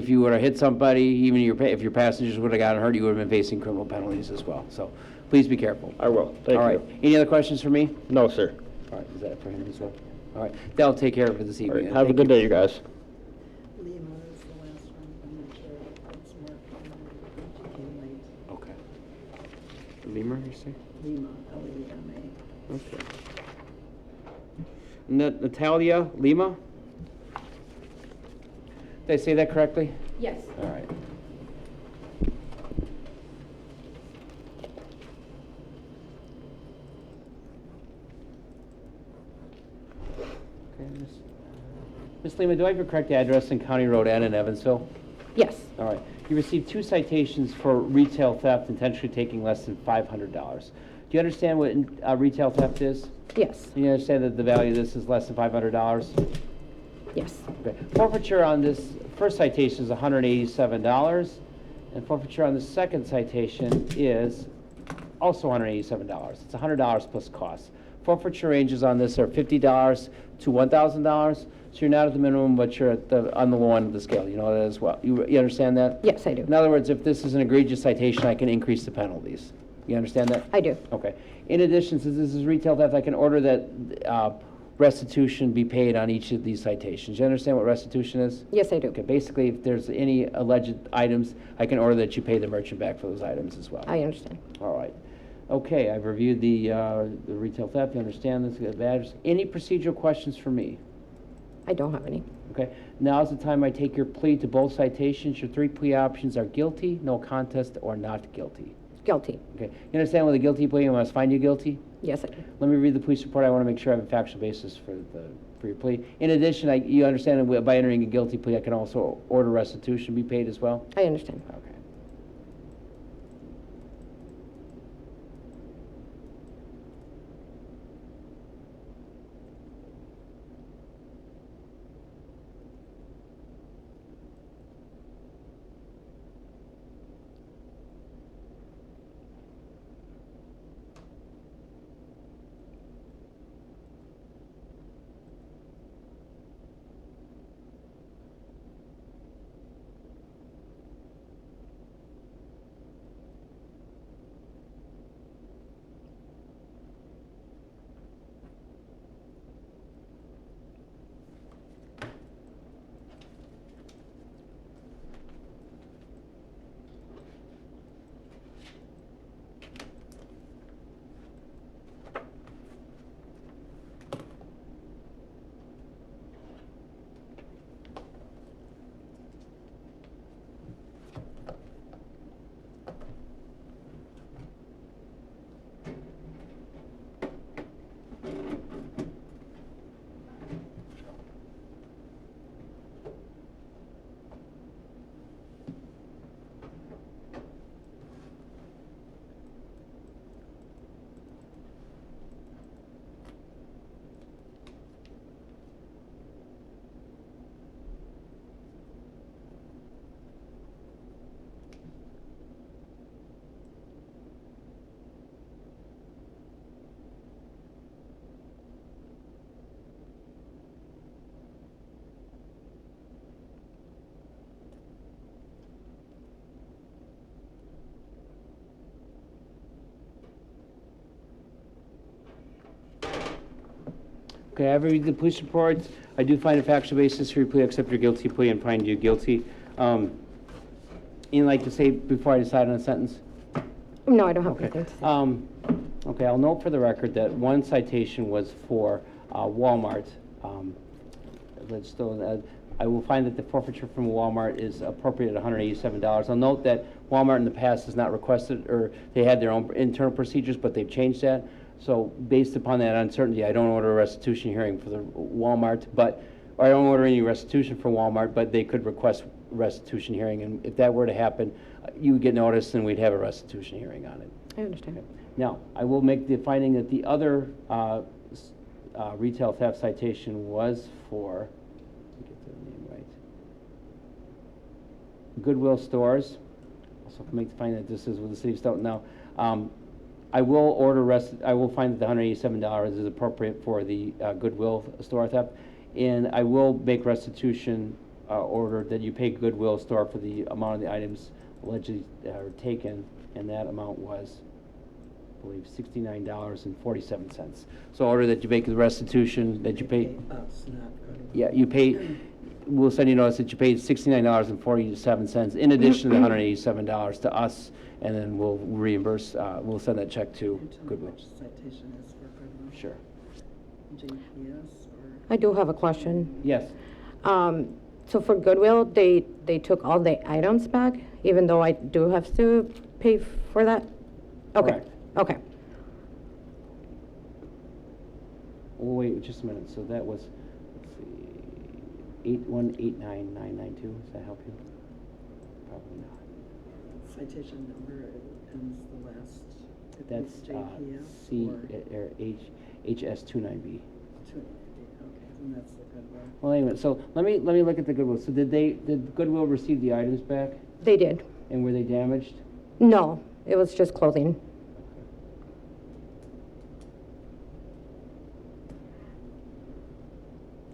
you would have hit somebody, even if your passengers would have gotten hurt, you would have been facing criminal penalties as well. So please be careful. I will. Thank All you. right. Any other questions for me? No, sir. All right. Is that for him as well? All right. That'll take care of it this All evening. right. Have a good day, you guys. Lima is the last one. I'm not sure what's more. She came late. Okay. Lemur, you say? Lima, Lema. Okay. Natalia Lima? Did I say that correctly? Yes. All right. Okay, Ms. Lima, do I have your correct address in County Road N in Evansville? Yes. All right. You received 2 citations for retail theft, intentionally taking less than $500. Do you understand what retail theft is? Yes. Do you understand that the value of this is less than $500? Yes. Okay. Forfeiture on this first citation is $187, and forfeiture on the second citation is also $187. It's $100 plus costs. Forfeiture ranges on this are $50 to $1,000, so you're not at the minimum, but you're at on the low end of the scale. You know that as well. You understand that? Yes, I do. In other words, if this is an egregious citation, I can increase the penalties. You understand that? I do. Okay. In addition, since this is retail theft, I can order that restitution be paid on each of these citations. You understand what restitution is? Yes, I do. Okay. Basically, if there's any alleged items, I can order that you pay the merchant back for those items as well. I understand. All right. Okay, I've reviewed the retail theft. You understand this? Good badges. Any procedural questions for me? I don't have any. Okay. Now's the time I take your plea to both citations. Your 3 plea options are guilty, no contest, or not guilty. Guilty. Okay. You understand with a guilty plea, I must find you guilty? Yes, I do. Let me read the police report. I want to make sure I have a factual basis for your plea. In addition, you understand that by entering a guilty plea, I can also order restitution be paid as well? I understand. Okay. Okay, I've reviewed the police report. I do find a factual basis for your plea, accept your guilty plea, and find you guilty. You'd like to say before I decide on a sentence? No, I don't have Okay. anything to say. Okay, I'll note for the record that one citation was for Walmart. I will find that the forfeiture from Walmart is appropriate at $187. I'll note that Walmart in the past has not requested, or they had their own internal procedures, but they've changed that. So based upon that uncertainty, I don't order a restitution hearing for the Walmart, or I don't order any restitution for Walmart, but they could request restitution hearing, and if that were to happen, you would get notice and we'd have a restitution hearing on it. I understand. Okay. Now, I will make the finding that the other retail theft citation was for, let me get the name right, Goodwill Stores. Also make the finding that this is with the city of Stoughton. Now, I will find that the $187 is appropriate for the Goodwill store theft, and I will make restitution order that you pay Goodwill store for the amount of the items allegedly taken, and that amount was, I believe, $69.47. So order that you make the restitution, that you pay. Us, not Goodwill. Yeah, you pay, we'll send you notice that you paid $69.47 in addition to the $187 to us, and then we'll reimburse, we'll send that check to And tell me Goodwill. which citation is for Goodwill. Sure. JPS or? I do have a question. Yes. So for Goodwill, they took all the items back, even though I do have to pay for that? Okay, Correct. okay. Oh, wait, just a minute. So that was, let's see, 8189992. Does that help you? Probably not. Citation number ends the last, if That's it's JPS C or? or HS29B. Okay, and that's the good one. Well, anyway, so let me look at the Goodwill. So did Goodwill receive the items back, They did. and were they damaged? No, it was just clothing.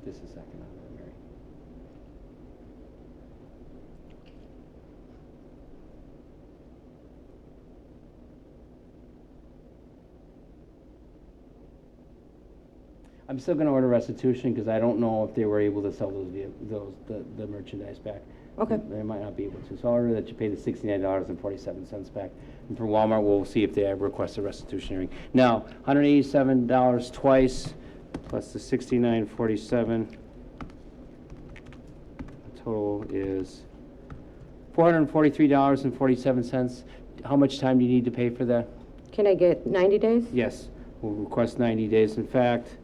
Just a second on that, Mary. I'm still gonna order restitution because I don't know if they were able to sell the merchandise back. Okay. They might not be able to. So I'll order that you pay the $69.47 back. And for Walmart, we'll see if they request a restitution hearing. Now, $187 twice, plus the $69.47. The total is $443.47. How much time do you need to pay for that? Can I get 90 days? Yes, we'll request 90 days. In fact,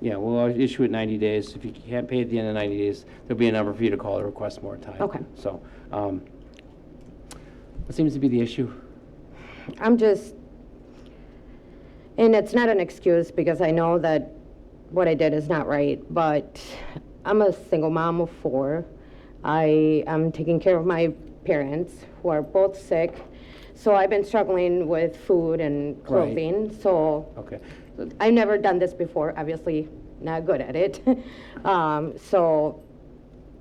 yeah, we'll issue it 90 days. If you can't pay at the end of 90 days, there'll be a number for you to call to request more time. Okay. So, what seems to be the issue? I'm just, and it's not an excuse because I know that what I did is not right, but I'm a single mom of 4. I am taking care of my parents who are both sick. So I've been struggling with food and clothing. So Okay. I've never done this before, obviously not good at it. So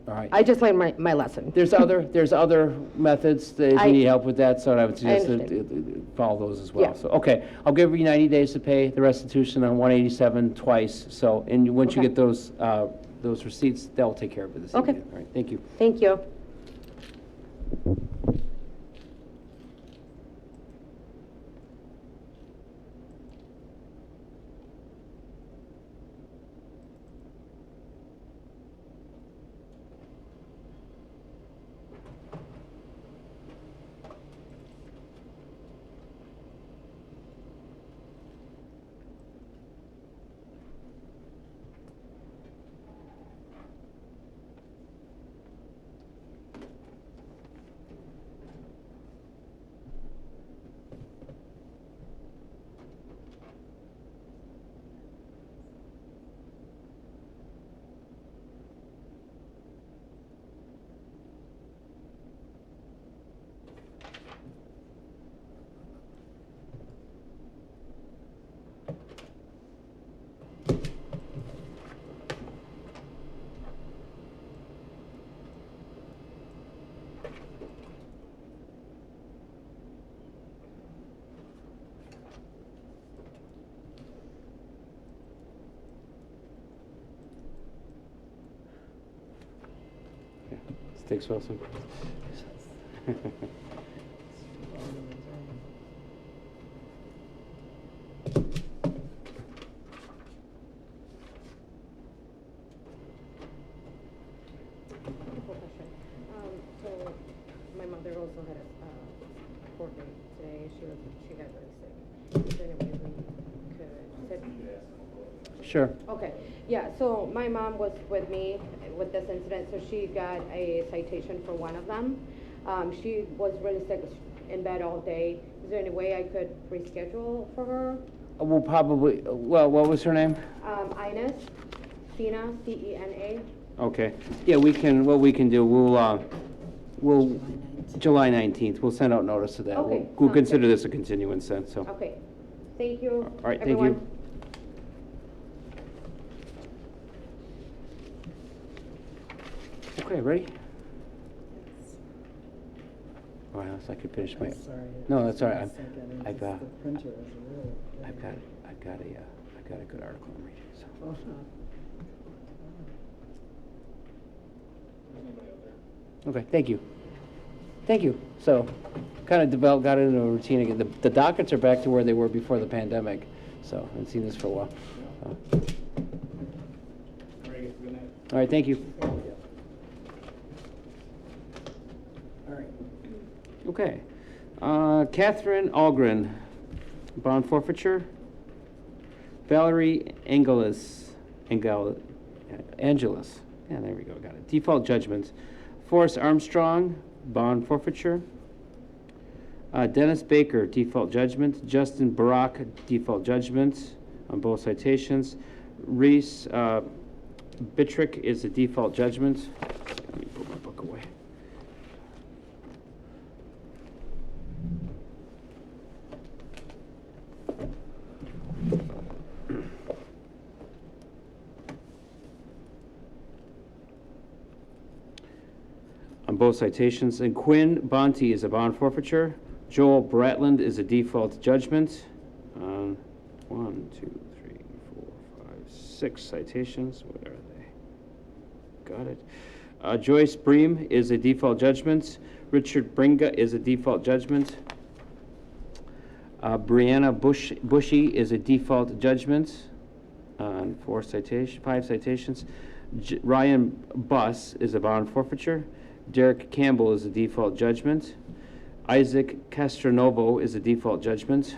All right. I just learned my lesson. There's other methods that if I- you need help with that, so I would suggest understand. follow those as well. Yeah. So, okay, I'll give you 90 days to pay the restitution on 187 twice. So, and once you Okay. get those receipts, they'll take care of it this Okay. evening. All right, thank you. Thank you. Sticks Wilson. So my mother also had a court date today. She got really sick. Is there any way we could set? Sure. Okay, yeah, so my mom was with me with this incident, so she got a citation for one of them. She was really sick, in bed all day. Is there any way I could reschedule for her? We'll probably, well, what was her name? Ines, Cena, C-E-N-A. Okay. Yeah, we can, what we can do, we'll, July 19th, we'll send out notice of that. Okay, We'll sounds consider good. this a continuance then, so. Okay, thank you. All right, thank everyone. you. Okay, ready? All right, so I could finish my. Sorry. No, that's all right. I've got the printer is really. I've got a good article I'm reading, so. Oh, Okay, thank you. Thank you. So, kind of got into a routine again. The dockets are back to where they were before the pandemic. so I haven't seen this for a while. All right, good night. All right, thank you. All right. Okay. Catherine Algren, bond forfeiture. Valerie Angelus, yeah, there we go, got it. Default judgment. Forrest Armstrong, bond forfeiture. Dennis Baker, default judgment. Justin Barak, default judgment on both citations. Reese Bittrick is a default judgment. Let me put my book away. On both citations. And Quinn Bonte is a bond forfeiture. Joel Bratland is a default judgment. 1, 2, 3, 4, 5, 6 citations. Where are they? Got it. Joyce Bream is a default judgment. Richard Bringa is a default judgment. Brianna Bushy is a default judgment on 5 citations. Ryan Buss is a bond forfeiture. Derek Campbell is a default judgment. Isaac Castronovo is a default judgment.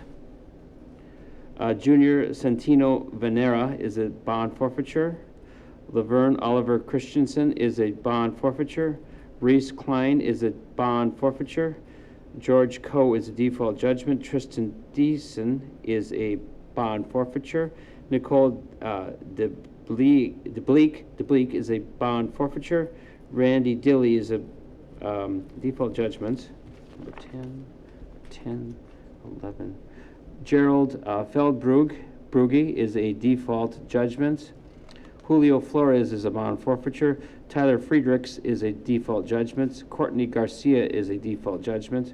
Junior Santino Venera is a bond forfeiture. Laverne Oliver Christensen is a bond forfeiture. Reese Klein is a bond forfeiture. George Coe is a default judgment. Tristan Deason is a bond forfeiture. Nicole DeBleek is a bond forfeiture. Randy Dilly is a default judgment. Number 10, 11. Gerald Feldbrugge is a default judgment. Julio Flores is a bond forfeiture. Tyler Friedrichs is a default judgment. Courtney Garcia is a default judgment.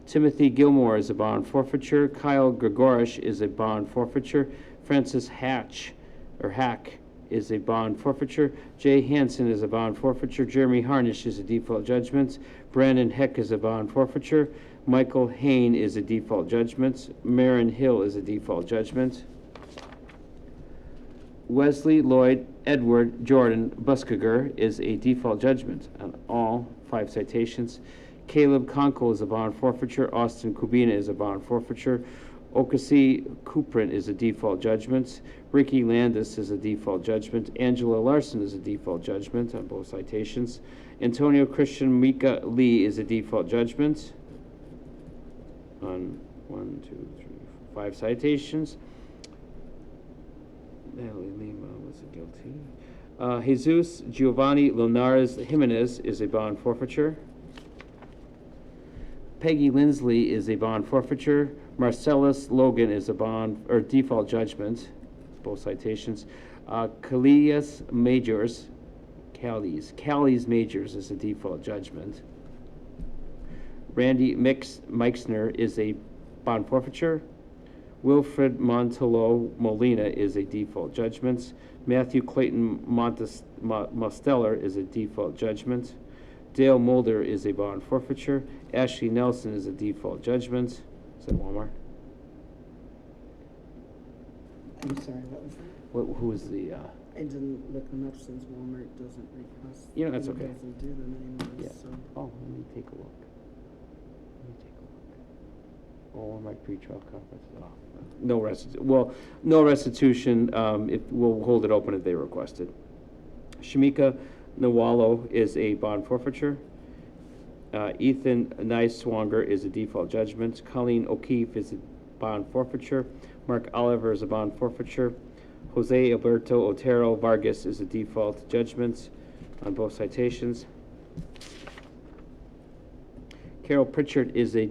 Timothy Gilmore is a bond forfeiture. Kyle Gregorish is a bond forfeiture. Francis Hack is a bond forfeiture. Jay Hansen is a bond forfeiture. Jeremy Harnish is a default judgment. Brandon Heck is a bond forfeiture. Michael Hain is a default judgment. Marin Hill is a default judgment. Wesley Lloyd Edward Jordan Buskager is a default judgment on all 5 citations. Caleb Conkle is a bond forfeiture. Austin Kubina is a bond forfeiture. Okasi Kuprin is a default judgment. Ricky Landis is a default judgment. Angela Larson is a default judgment on both citations. Antonio Christian Mika Lee is a default judgment on 5 citations. Natalie Lima was a guilty. Jesus Giovanni Linares Jimenez is a bond forfeiture. Peggy Lindsley is a bond forfeiture. Marcellus Logan is a bond or default judgment, both citations. Callias Majors is a default judgment. Randy Meixner is a bond forfeiture. Wilfred Montello Molina is a default judgment. Matthew Clayton Mosteller is a default judgment. Dale Mulder is a bond forfeiture. Ashley Nelson is a default judgment. Is that Walmart? I'm sorry, what was that? Who is the? I didn't look them up since Walmart doesn't request. Yeah, that's okay. Doesn't do them anymore, Yeah. so. Oh, let me take a look. Walmart pre-trial conference. Oh, no restitution. We'll hold it open if they request it. Shamika Nawalo is a bond forfeiture. Ethan Niswanger is a default judgment. Colleen O'Keefe is a bond forfeiture. Mark Oliver is a bond forfeiture. Jose Alberto Otero Vargas is a default judgment on both citations. Carol Pritchard is a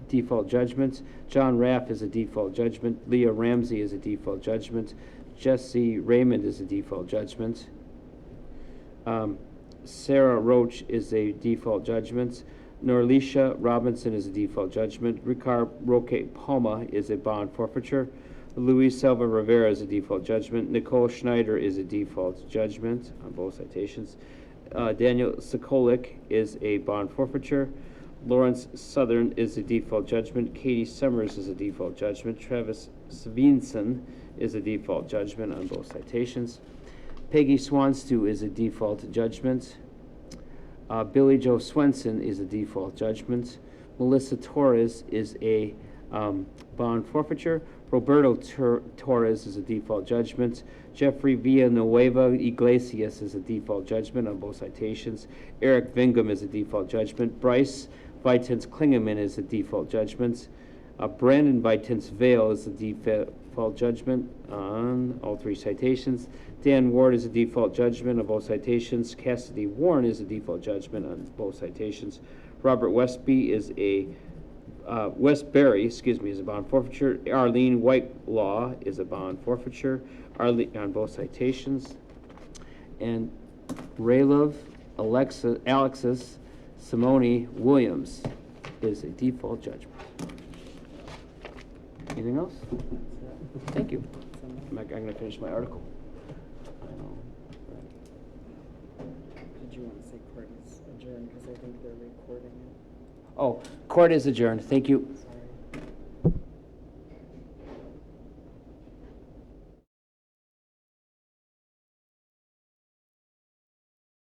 default judgment. John Raff is a default judgment. Leah Ramsey is a default judgment. Jesse Raymond is a default judgment. Sarah Roach is a default judgment. Norlisha Robinson is a default judgment. Ricard Roque Palma is a bond forfeiture. Luis Selva Rivera is a default judgment. Nicole Schneider is a default judgment on both citations. Daniel Sokolik is a bond forfeiture. Lawrence Southern is a default judgment. Katie Summers is a default judgment. Travis Svinson is a default judgment on both citations. Peggy Swanstu is a default judgment. Billy Joe Swenson is a default judgment. Melissa Torres is a bond forfeiture. Roberto Torres is a default judgment. Jeffrey Villanueva Iglesias is a default judgment on both citations. Eric Vingum is a default judgment. Bryce Vitens Klingeman is a default judgment. Brandon Vitens Vale is a default judgment on all three citations. Dan Ward is a default judgment on both citations. Cassidy Warren is a default judgment on both citations. Robert Westbury is a bond forfeiture. Arlene Whitelaw is a bond forfeiture on both citations. And Raylov Alexis Simone Williams is a default judgment. Anything else? Thank you. I'm going to finish my article. Did you want to say court is adjourned, because I think they're recording it? Oh, court is adjourned. Thank you. Sorry.